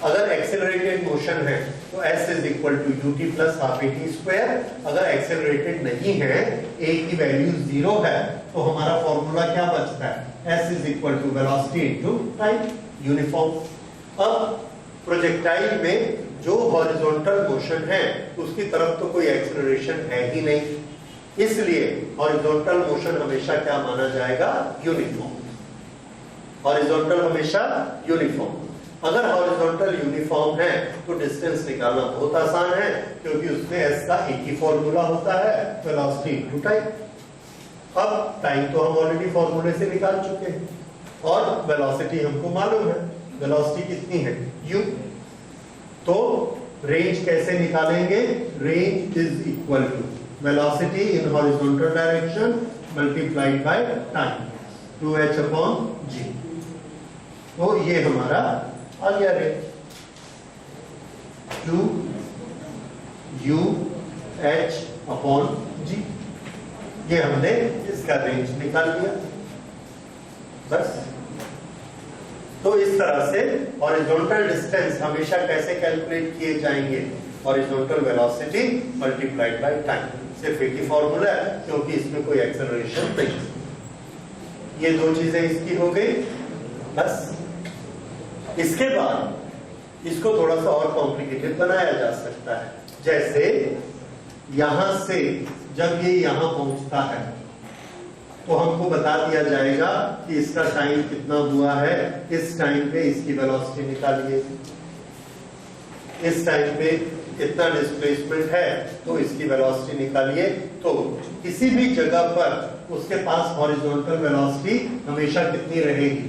अगर एक्सेलरेटेड मोशन है तो s is equal to ut plus half at square. अगर एक्सेलरेटेड नहीं है, a की वैल्यू 0 है, तो हमारा फॉर्मूला क्या बचता है, s is equal to velocity into time, uniform. अब प्रोजेक्टाइल में जो हॉरिजॉन्टल मोशन है उसकी तरफ तो कोई एक्सेलरेशन है ही नहीं, इसलिए हॉरिजॉन्टल मोशन हमेशा क्या माना जाएगा, यूनिफॉर्म। हॉरिजॉन्टल हमेशा यूनिफॉर्म। अगर हॉरिजॉन्टल यूनिफॉर्म है तो डिस्टेंस निकालना बहुत आसान है, क्योंकि उसमें एस का एक ही फॉर्मूला होता है, वेलोसिटी इनटू टाइम। अब टाइम तो हम ऑलरेडी फॉर्मूले से निकाल चुके हैं और वेलोसिटी हमको मालूम है, वेलोसिटी कितनी है u। तो रेंज कैसे निकालेंगे? Range is equal to velocity in horizontal direction multiplied by time 2h upon g। तो ये हमारा आ गया रेंज 2u(h) अपॉन g। ये हमने इसका रेंज निकाल लिया बस। तो इस तरह से हॉरिजॉन्टल डिस्टेंस हमेशा कैसे कैलकुलेट किए जाएंगे? Horizontal velocity multiplied by time, सिर्फ एक ही फॉर्मूला है क्योंकि इसमें कोई एक्सेलरेशन नहीं। ये दो चीजें इसकी हो गई बस। इसके बाद इसको थोड़ा सा और कॉम्प्लिकेटेड बनाया जा सकता है। जैसे यहां से जब ये यहां पहुंचता है तो हमको बता दिया जाएगा कि इसका टाइम कितना हुआ है, इस टाइम पे इसकी वेलोसिटी निकालिए, इस टाइम पे इतना डिस्प्लेसमेंट है तो इसकी वेलोसिटी निकालिए। तो किसी भी जगह पर उसके पास हॉरिजॉन्टल वेलोसिटी हमेशा कितनी रहेगी?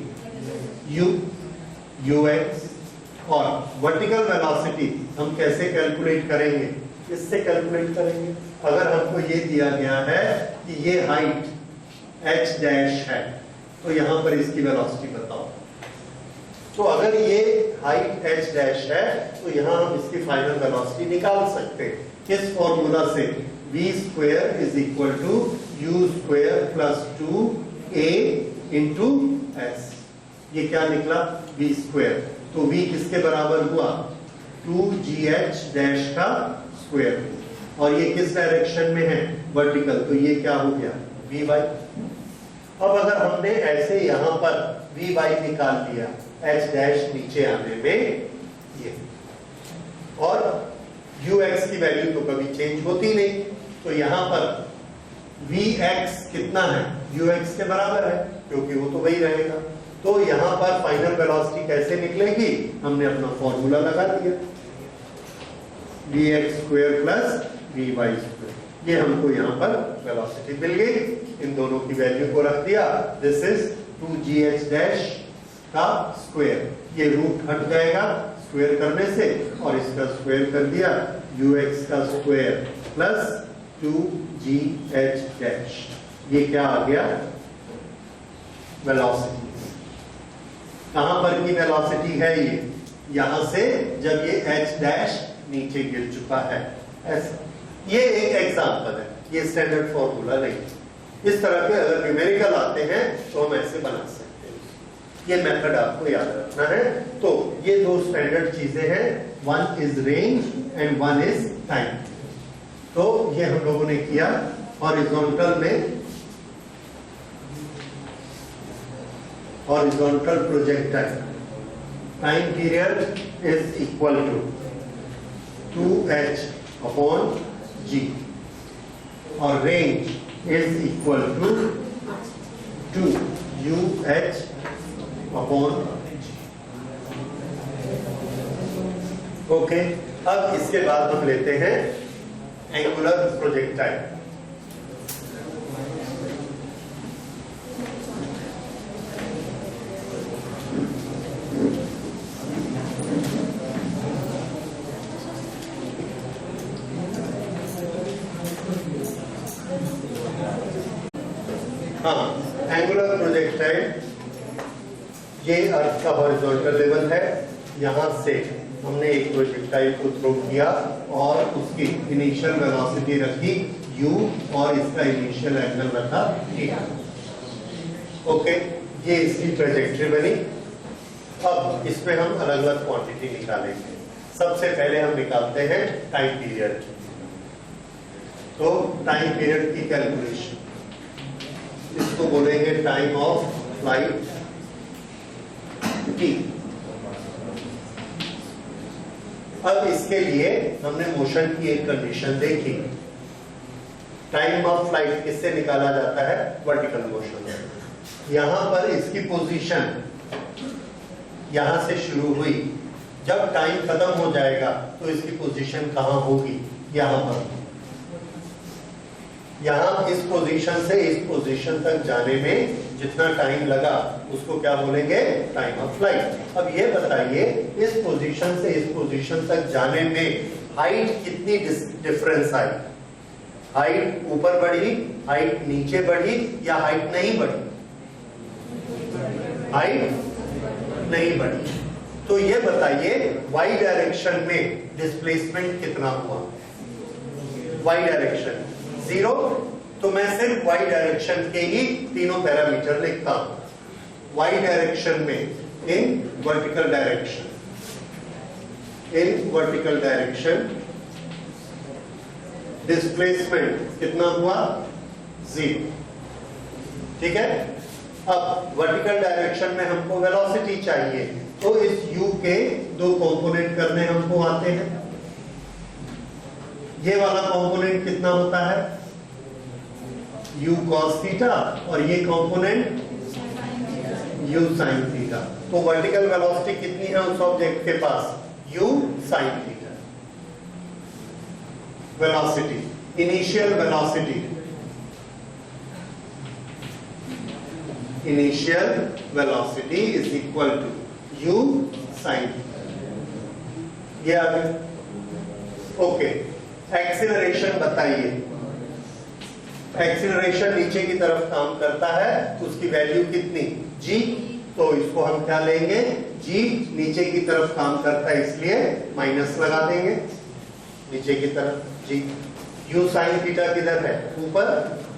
ux। और वर्टिकल वेलोसिटी हम कैसे कैलकुलेट करेंगे? इससे कैलकुलेट करेंगे। अगर हमको ये दिया गया है कि ये हाइट h डैश है तो यहां पर इसकी वेलोसिटी बताओ। तो अगर ये हाइट h डैश है तो यहां हम इसकी फाइनल वेलोसिटी निकाल सकते हैं। किस फॉर्मूला से? v² is equal to u² plus 2a into s। ये क्या निकला? v²। तो v किसके बराबर हुआ? 2gh डैश का स्क्वायर। और ये किस डायरेक्शन में है? वर्टिकल। तो ये क्या हो गया? vy। अब अगर हमने ऐसे यहां पर vy निकाल लिया h डैश नीचे आने में ये, और ux की वैल्यू तो कभी चेंज होती नहीं, तो यहां पर vx कितना है? ux के बराबर है क्योंकि वो तो वही रहेगा। तो यहां पर फाइनल वेलोसिटी कैसे निकलेगी? हमने अपना फॉर्मूला लगा दिया, vx² प्लस vy²। ये हमको यहाँ पर वेलोसिटी मिल गई। इन दोनों की वैल्यू को रख दिया। दिस इज 2gh डैश का स्क्वायर। ये रूट हट जाएगा स्क्वायर करने से, और इसका स्क्वायर कर दिया ux का स्क्वायर प्लस 2gh डैश। ये क्या आ गया? वेलोसिटी। कहां पर की वेलोसिटी है ये? यहां से जब ये h डैश नीचे गिर चुका है ऐसा। ये एक एग्जांपल है, ये स्टैंडर्ड फॉर्मूला नहीं। इस तरह के अगर न्यूमेरिकल आते हैं तो हम ऐसे बना सकते हैं। ये मेथड आपको याद रखना है। तो ये दो स्टैंडर्ड चीजें हैं, one is range and one is time. तो ये हम लोगों ने किया हॉरिजॉन्टल में, horizontal projectile time period is equal to 2h upon g और range is equal to 2uh upon g। Okay, अब इसके बाद हम लेते हैं एंगुलर प्रोजेक्टाइल। हाँ, एंगुलर प्रोजेक्टाइल ये अर्थ का हॉरिजॉन्टल लेवल है। यहां से हमने एक प्रोजेक्टाइल को थ्रो किया और उसकी इनिशियल वेलोसिटी रखी u और इसका इनिशियल एंगल रखा थीटा। ओके, ये इसकी ट्रेजेक्टरी बनी। अब इसमें हम अलग अलग क्वांटिटी निकालेंगे। सबसे पहले हम निकालते हैं टाइम पीरियड। तो टाइम पीरियड की कैलकुलेशन, इसको बोलेंगे टाइम ऑफ फ्लाइट t। अब इसके लिए हमने मोशन की एक कंडीशन देखी। टाइम ऑफ फ्लाइट किससे निकाला जाता है? Vertical motion. यहां पर इसकी पोजीशन यहां से शुरू हुई, जब टाइम खत्म हो जाएगा तो इसकी पोजीशन कहां होगी? यहां पर। यहां इस पोजीशन से इस पोजीशन तक जाने में जितना टाइम लगा उसको क्या बोलेंगे? Time of flight. अब ये बताइए, इस पोजीशन से इस पोजीशन तक जाने में हाइट कितनी डिफरेंस आई? हाइट ऊपर बढ़ी, हाइट नीचे बढ़ी, या हाइट नहीं बढ़ी? हाइट नहीं बढ़ी। तो ये बताइए y डायरेक्शन में डिस्प्लेसमेंट कितना हुआ? y डायरेक्शन 0, तो मैं सिर्फ y डायरेक्शन के ही तीनों पैरामीटर लिखता हूं। y डायरेक्शन में इन वर्टिकल डायरेक्शन डिस्प्लेसमेंट कितना हुआ? 0। ठीक है। अब वर्टिकल डायरेक्शन में हमको वेलोसिटी चाहिए, तो इस u के दो कंपोनेंट करने हमको आते हैं। ये वाला कंपोनेंट कितना होता है? u cos थीटा, और ये कंपोनेंट u sin थीटा। तो वर्टिकल वेलोसिटी कितनी है उस ऑब्जेक्ट के पास? u sin theta. Velocity, initial velocity is equal to u sin theta. ये आ गया। ओके, एक्सीलरेशन बताइए। एक्सीलरेशन नीचे की तरफ काम करता है, उसकी वैल्यू कितनी? g। तो इसको हम क्या लेंगे? g नीचे की तरफ काम करता है, इसलिए माइनस लगा देंगे नीचे की तरफ g। u sin थीटा किधर है? ऊपर,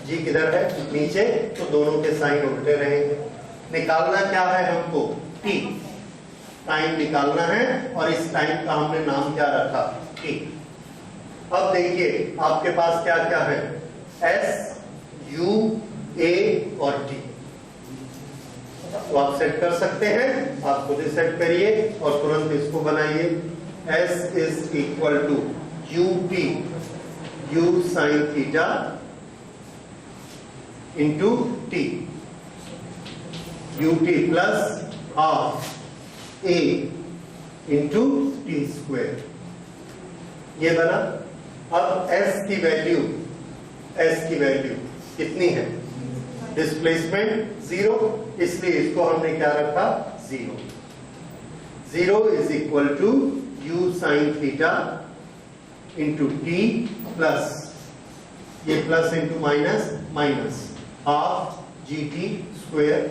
g किधर है? नीचे। तो दोनों के साइन उल्टे रहेंगे। निकालना क्या है हमको? t। टाइम निकालना है, और इस टाइम का हमने नाम क्या रखा? t। अब देखिए आपके पास क्या क्या है? s, u, a और t। तो आप सेट कर सकते हैं, आप खुद ही सेट करिए और तुरंत इसको बनाइए। s is equal to ut, u sin theta into t, ut plus half a into t square. ये बना। अब s की वैल्यू कितनी है? डिस्प्लेसमेंट 0, इसलिए इसको हमने क्या रखा? 0। 0 is equal to u sin theta into t plus, ये plus into minus half gt square.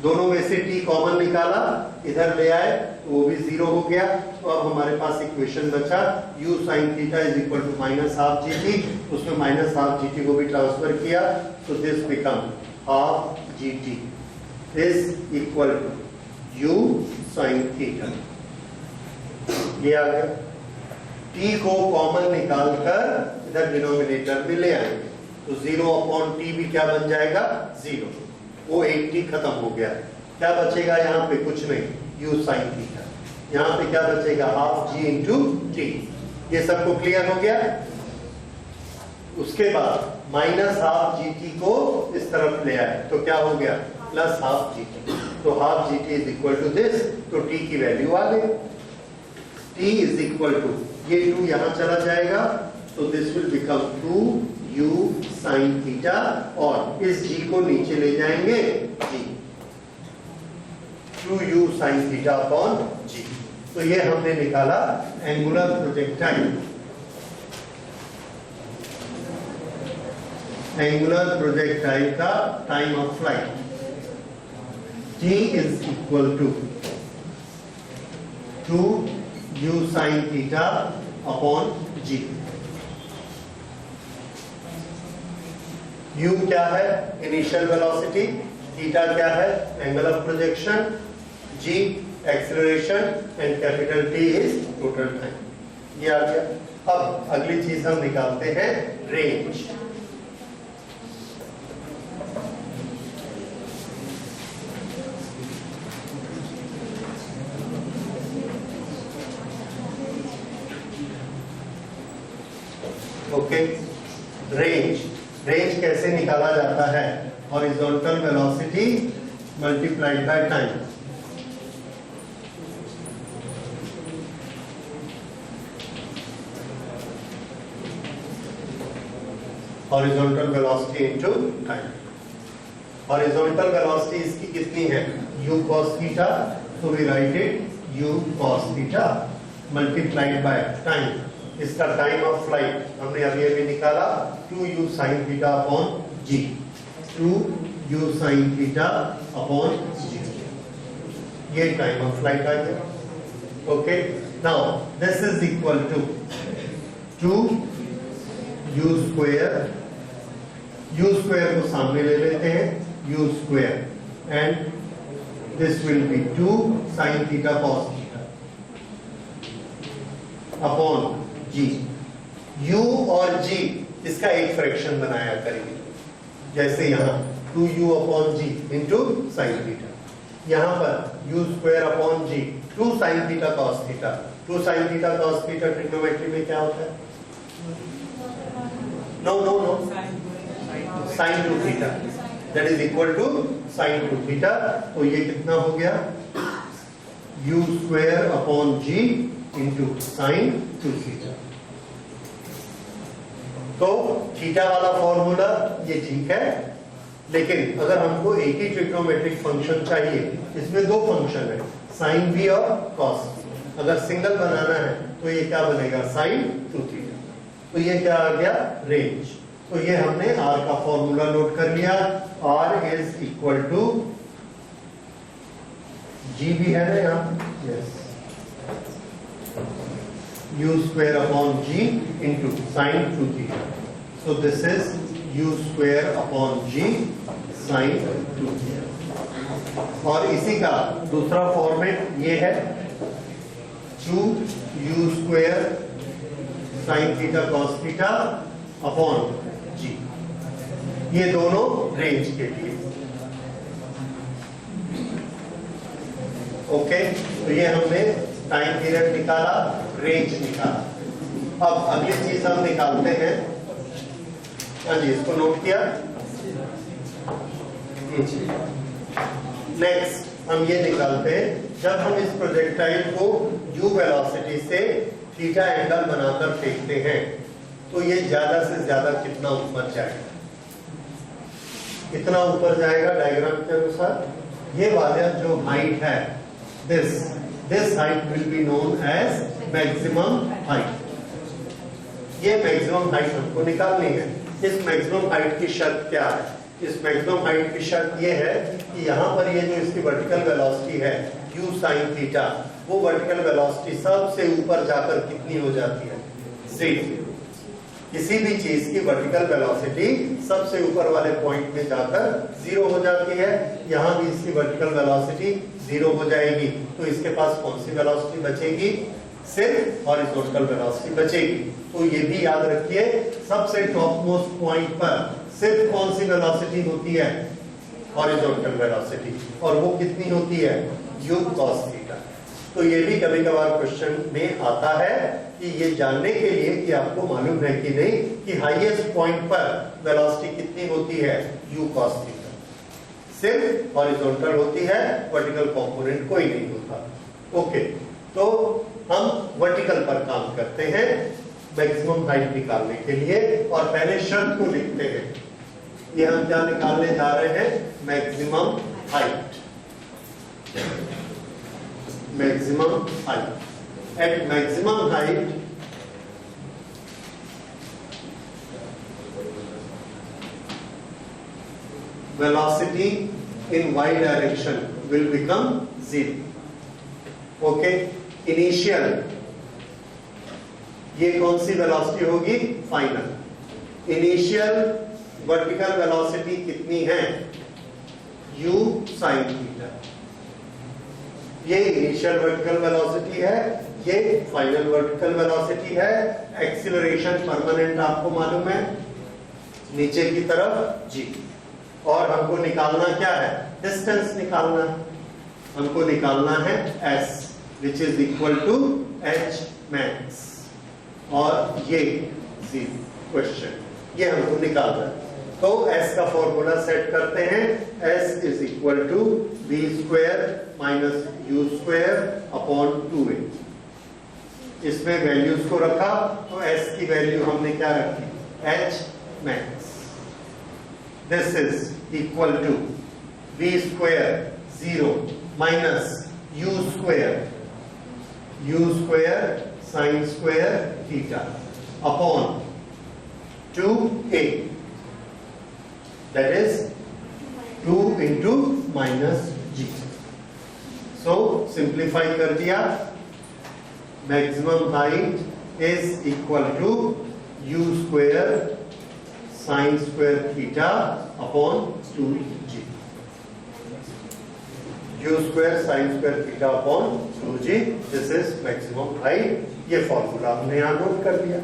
दोनों में से t कॉमन निकाला, इधर ले आए तो वो भी 0 हो गया। तो अब हमारे पास इक्वेशन बचा u sin theta is equal to minus half gt। उसमें माइनस हाफ gt को भी ट्रांसफर किया, तो this become half gt is equal to u sin theta. ये आ गया। t को कॉमन निकालकर इधर डिनोमिनेटर में ले आएंगे, तो 0/t भी क्या बन जाएगा? 0। वो 80 खत्म हो गया। क्या बचेगा यहाँ पे? कुछ नहीं, u sin थीटा। यहाँ पे क्या बचेगा? Half g into t। ये सबको क्लियर हो गया। उसके बाद माइनस हाफ gt को इस तरफ ले आए, तो क्या हो गया? Plus half gt। तो half gt is equal to this, तो t की वैल्यू आ गई। t इज इक्वल टू, ये 2 यहां चला जाएगा, तो this will become 2u sin theta, और इस g को नीचे ले जाएंगे g, 2u sin theta upon g। तो ये हमने निकाला एंगुलर प्रोजेक्टाइल। एंगुलर प्रोजेक्टाइल का time of flight t is equal to 2u sin theta upon g। u क्या है? इनिशियल वेलोसिटी, थीटा क्या है? Angle of projection, g acceleration, and capital T is total time. ये आ गया। अब अगली चीज हम निकालते हैं रेंज। ओके, रेंज कैसे निकाला जाता है? Horizontal velocity multiplied by time. Horizontal velocity into time. Horizontal velocity इसकी कितनी है, u cos theta, so we write it u cos theta multiplied by time. इसका टाइम ऑफ फ्लाइट हमने अभी निकाला 2u sin theta upon g, 2u sin theta upon g, ये time of flight आ गया। Okay, now this is equal to 2u square, u square को सामने ले लेते हैं, u square and this will be 2 sin theta cos theta upon g। u और g इसका एक फ्रैक्शन बनाया करेंगे, जैसे यहाँ 2u upon g into sine theta, यहाँ पर u square upon g 2 sin theta cos theta. 2 sin theta cos theta trigonometry में क्या होता है, no no no sin 2 theta, that is equal to sin 2 theta. तो ये कितना हो गया, u square upon g into sin 2 theta. तो थीटा वाला फॉर्मूला ये ठीक है, लेकिन अगर हमको एक ही ट्रिग्नोमेट्रिक फंक्शन चाहिए, इसमें दो फंक्शन है साइन भी और कॉस। अगर सिंगल बनाना है तो ये क्या बनेगा, साइन 2 थीटा। तो ये क्या आ गया, रेंज। तो ये हमने r का फॉर्मूला नोट कर लिया, r is equal to g भी है ना यहाँ, yes, u square upon g into sine 2 theta. So this is u square upon g sine 2 theta. और इसी का दूसरा फॉर्मेट ये है 2u square sine theta cos theta upon g, ये दोनों रेंज के लिए। ओके, तो ये हमने टाइम पीरियड निकाला, रेंज निकाला। अब अगली चीज हम निकालते हैं, हाँ जी, इसको नोट किया। नेक्स्ट हम ये निकालते हैं, जब हम इस प्रोजेक्टाइल को u वेलोसिटी से थीटा एंगल बनाकर फेंकते हैं तो ये ज्यादा से ज्यादा कितना ऊपर जाएगा, कितना ऊपर जाएगा डायग्राम के अनुसार, ये वाला जो हाइट है, this height will be known as maximum height. ये मैक्सिमम हाइट हमको निकालनी है। इस मैक्सिमम हाइट की शर्त क्या है, इस मैक्सिमम हाइट की शर्त ये है कि यहाँ पर ये जो इसकी वर्टिकल वेलोसिटी है u sin थीटा, वो वर्टिकल वेलोसिटी सबसे ऊपर जाकर कितनी हो जाती है, 0। किसी भी चीज की वर्टिकल वेलोसिटी सबसे ऊपर वाले पॉइंट में जाकर 0 हो जाती है। यहाँ भी इसकी वर्टिकल वेलोसिटी 0 हो जाएगी, तो इसके पास कौन सी वेलोसिटी बचेगी, सिर्फ हॉरिजॉन्टल वेलोसिटी बचेगी। तो ये भी याद रखिए, सबसे टॉप मोस्ट पॉइंट पर सिर्फ कौन सी वेलोसिटी होती है, हॉरिजॉन्टल वेलोसिटी, और वो कितनी होती है, u cos थीटा। तो ये भी कभी कभार क्वेश्चन में आता है कि ये जानने के लिए कि आपको मालूम है कि नहीं कि हाईएस्ट पॉइंट पर वेलोसिटी कितनी होती है, u cos थीटा, सिर्फ हॉरिजॉन्टल होती है, वर्टिकल कंपोनेंट कोई नहीं होता। ओके, तो हम वर्टिकल पर काम करते हैं मैक्सिमम हाइट निकालने के लिए, और पहले शर्त को लिखते हैं। ये हम क्या निकालने जा रहे हैं, maximum height. Maximum height, at maximum height velocity in y direction will become 0. Okay, initial ये कौन सी वेलोसिटी होगी, फाइनल। इनिशियल वर्टिकल वेलोसिटी कितनी है, u sin थीटा। ये इनिशियल वर्टिकल वेलोसिटी है, ये फाइनल वर्टिकल वेलोसिटी है। एक्सीलरेशन परमानेंट आपको मालूम है, नीचे की तरफ g, और हमको निकालना क्या है, डिस्टेंस निकालना है। हमको निकालना है s which is equal to h max, और ये क्वेश्चन ये हमको निकालना है। तो s का फॉर्मूला सेट करते हैं, s is equal to b square minus u square upon 2a। इसमें वैल्यूज को रखा, तो s की वैल्यू हमने क्या रखी, h max. This is equal to v square 0 minus u square sin square theta upon 2a, that is 2 into minus g. So simplify कर दिया, maximum height is equal to u square sin square theta upon 2g. u square sin square theta upon 2g, this is maximum height. ये formula हमने यहाँ note कर दिया.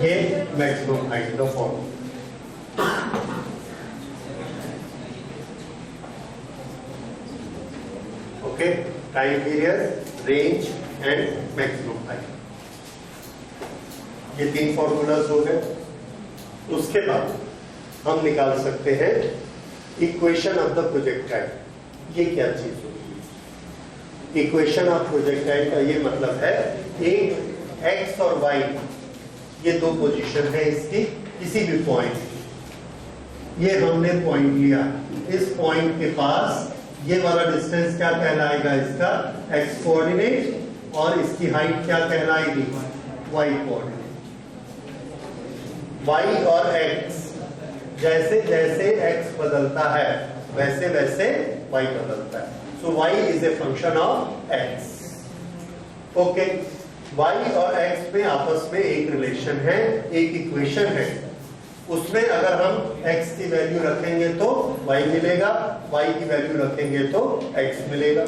ये maximum height का formula. Okay, time period, range and maximum height, ये 3 formulas हो गए. उसके बाद हम निकाल सकते हैं इक्वेशन ऑफ द प्रोजेक्टाइल. ये क्या चीज होगी? इक्वेशन ऑफ प्रोजेक्टाइल का ये मतलब है एक एक्स और वाई, ये 2 पोजीशन है इसकी, किसी भी पॉइंट, ये हमने पॉइंट लिया, इस पॉइंट के पास ये वाला डिस्टेंस क्या कहलाएगा? इसका एक्स कोऑर्डिनेट, और इसकी हाइट क्या कहलाएगी? Y coordinate. वाई और एक्स, जैसे जैसे एक्स बदलता है वैसे वैसे वाई बदलता है. So y is a function of x. Okay, y और x में आपस में एक रिलेशन है, एक इक्वेशन है. उसमें अगर हम x की वैल्यू रखेंगे तो y मिलेगा, y की वैल्यू रखेंगे तो x मिलेगा.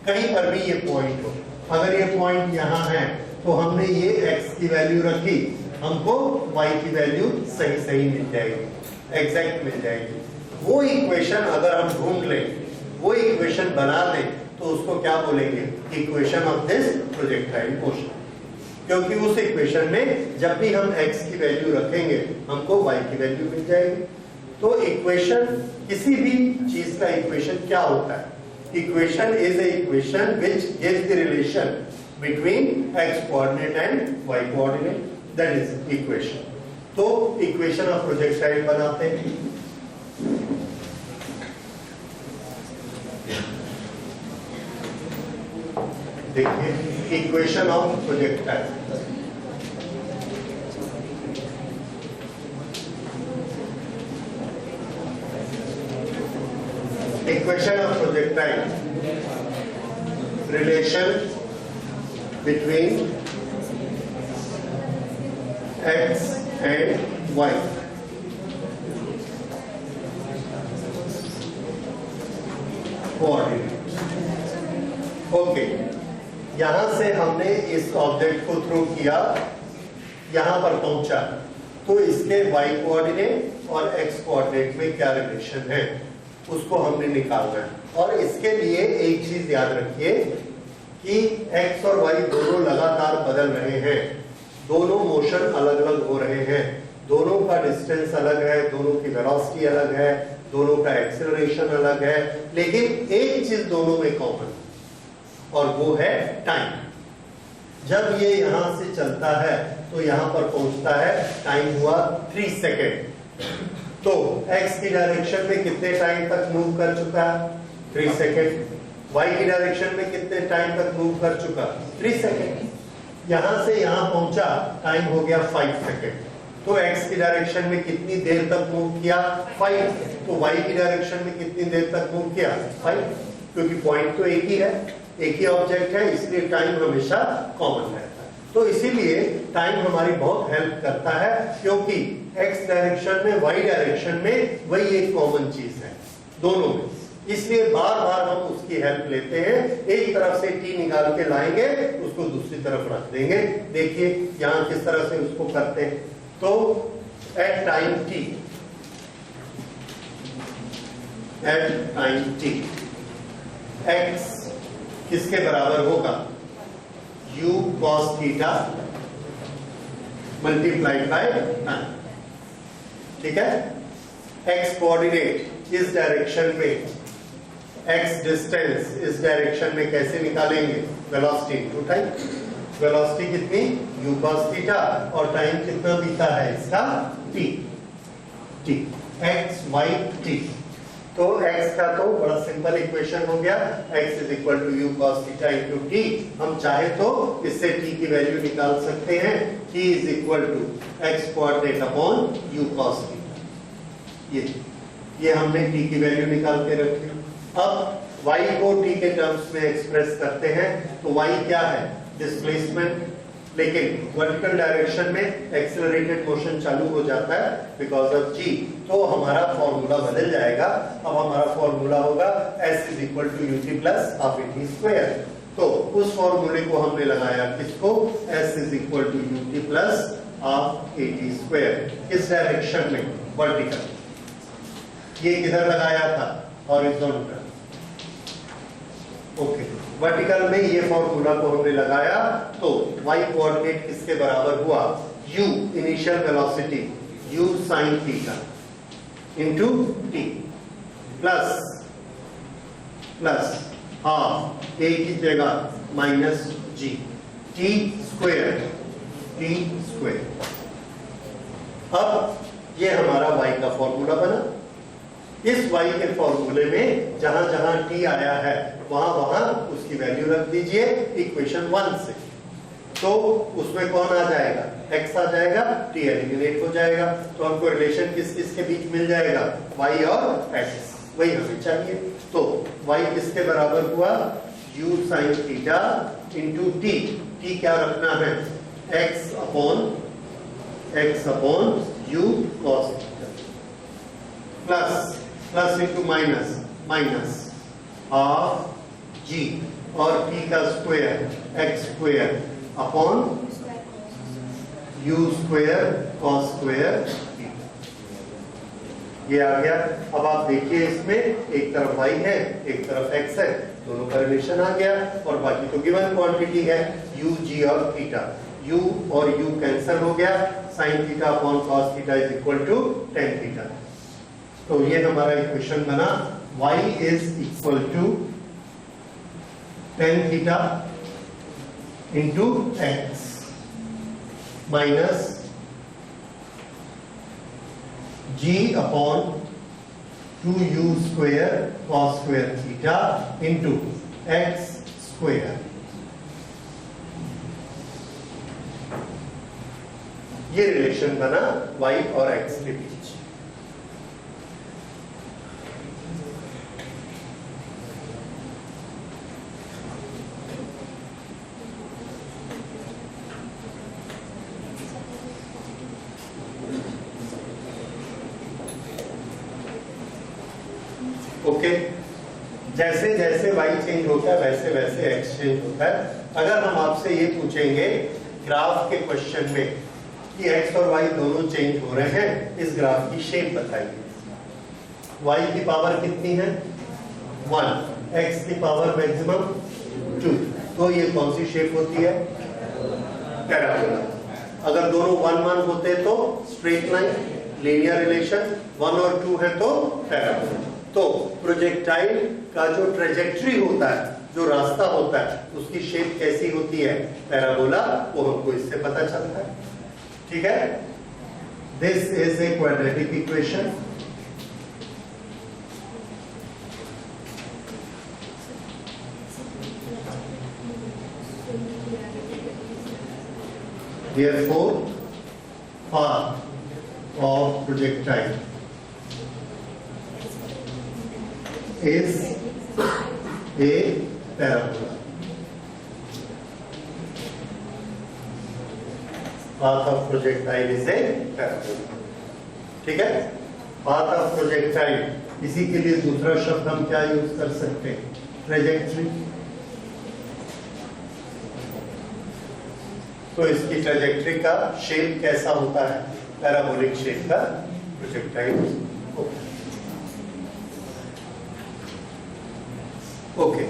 कहीं पर भी ये पॉइंट हो, अगर ये पॉइंट यहाँ है तो हमने ये x की वैल्यू रखी, हमको y की वैल्यू सही सही मिल जाएगी, एग्जैक्ट मिल जाएगी. वो इक्वेशन अगर हम ढूंढ लें, वो इक्वेशन बना लें, तो उसको क्या बोलेंगे? Equation of this projectile motion. क्योंकि उस इक्वेशन में जब भी हम x की वैल्यू रखेंगे हमको y की वैल्यू मिल जाएगी. तो इक्वेशन, किसी भी चीज का इक्वेशन क्या होता है? Equation is a equation which gives the relation between x coordinate and y coordinate, that is equation. तो इक्वेशन ऑफ प्रोजेक्टाइल बनाते हैं. देखिए, equation of projectile. Equation of projectile, relation between x and y. Coordinate. Okay, यहां से हमने इस object को throw किया, यहां पर पहुंचा, तो इसके y कोऑर्डिनेट और x कोऑर्डिनेट में क्या रिलेशन है उसको हमने निकालना है. और इसके लिए एक चीज याद रखिए कि x और y दोनों लगातार बदल रहे हैं, दोनों मोशन अलग अलग हो रहे हैं, दोनों का डिस्टेंस अलग है, दोनों की वेलोसिटी अलग है, दोनों का एक्सेलरेशन अलग है, लेकिन एक चीज दोनों में कॉमन, और वो है टाइम. जब ये यहां से चलता है तो यहां पर पहुंचता है, टाइम हुआ 3 सेकेंड. तो x की डायरेक्शन में कितने टाइम तक मूव कर चुका है? 3 सेकेंड. y की डायरेक्शन में कितने टाइम तक मूव कर चुका? 3 सेकेंड. यहां से यहां पहुंचा, टाइम हो गया 5 सेकेंड. तो x की डायरेक्शन में कितनी देर तक मूव किया? 5. तो y की डायरेक्शन में कितनी देर तक मूव किया? 5. क्योंकि पॉइंट तो एक ही है, एक ही ऑब्जेक्ट है, इसलिए टाइम हमेशा कॉमन रहता है. तो इसीलिए टाइम हमारी बहुत हेल्प करता है, क्योंकि x डायरेक्शन में y डायरेक्शन में वही एक कॉमन चीज है दोनों में. इसलिए बार बार हम उसकी हेल्प लेते हैं. एक तरफ से t निकाल के लाएंगे, उसको दूसरी तरफ रख देंगे. देखिए यहां किस तरह से उसको करते हैं. तो at time t at time t। x किसके बराबर होगा? u cos theta multiplied by time. ठीक है, x कोऑर्डिनेट इस डायरेक्शन में, x डिस्टेंस इस डायरेक्शन में कैसे निकालेंगे? Velocity into time. वेलोसिटी कितनी? u cos थीटा, और टाइम कितना बीता है इसका? t। x y t। तो x का तो बड़ा सिंपल इक्वेशन हो गया, x is equal to u cos theta into t। हम चाहे तो इससे t की वैल्यू निकाल सकते हैं, t is equal to x coordinate upon u cos theta. ये हमने t की वैल्यू निकाल के रखी। अब y को t के टर्म्स में एक्सप्रेस करते हैं, तो y क्या है? डिस्प्लेसमेंट, लेकिन वर्टिकल डायरेक्शन में एक्सेलरेटेड मोशन चालू हो जाता है बिकॉज ऑफ g। तो हमारा फॉर्मूला बदल जाएगा। अब हमारा फॉर्मूला होगा s is equal to ut plus half at square. तो उस फॉर्मूले को हमने लगाया किसको? s is equal to ut plus half at square. किस डायरेक्शन में? वर्टिकल। ये किधर लगाया था? हॉरिजॉन्टल। ओके, वर्टिकल में ये फॉर्मूला को हमने लगाया, तो y कोऑर्डिनेट किसके बराबर हुआ? u initial velocity u sin theta into t plus half a की जगह माइनस g t स्क्वायर। अब ये हमारा y का फॉर्मूला बना। इस y के फॉर्मूले में जहां जहां t आया है वहां उसकी वैल्यू रख दीजिए इक्वेशन 1 से। तो उसमें कौन आ जाएगा? x आ जाएगा, t एलिमिनेट हो जाएगा। तो हमको रिलेशन किस किस के बीच मिल जाएगा? y और x, वही हमें चाहिए। तो y किसके बराबर हुआ? u sin theta into t। t क्या रखना है? x upon u cos theta plus into minus half g और t का square x square upon u square cos square theta. ये आ गया। अब आप देखिए, इसमें एक तरफ y है, एक तरफ x है, दोनों का रिलेशन आ गया, और बाकी तो गिवन क्वांटिटी है u g और थीटा। u और u कैंसिल हो गया, sin theta upon cos theta is equal to tan theta. तो ये हमारा इक्वेशन बना, y is equal to tan theta into x minus g upon 2u square cos square theta into x square. ये relation बना y और x के बीच। Okay, जैसे जैसे y चेंज होता है वैसे वैसे x चेंज होता है। अगर हम आपसे ये पूछेंगे ग्राफ के क्वेश्चन में कि x और y दोनों चेंज हो रहे हैं, इस ग्राफ की शेप बताइए। y की पावर कितनी है? 1, x की पावर मैक्सिमम 2। तो ये कौन सी शेप होती है? पैराबोला। अगर दोनों 1 1 होते तो स्ट्रेट लाइन, लीनियर रिलेशन, 1 और 2 है तो पैराबोला। तो प्रोजेक्टाइल का जो ट्रेजेक्ट्री होता है, जो रास्ता होता है, उसकी शेप कैसी होती है? पैराबोला। वो हमको इससे पता चलता है। ठीक है, this is a quadratic equation. Therefore, path of projectile is a parabola. Path of projectile is a parabola. ठीक है, path of projectile, इसी के लिए दूसरा शब्द हम क्या यूज कर सकते हैं? ट्रेजेक्ट्री। तो इसकी ट्रेजेक्ट्री का शेप कैसा होता है? पैराबोलिक शेप का प्रोजेक्टाइल। ओके,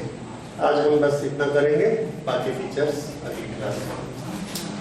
आज हम बस इतना करेंगे, बाकी फीचर्स अगली क्लास में।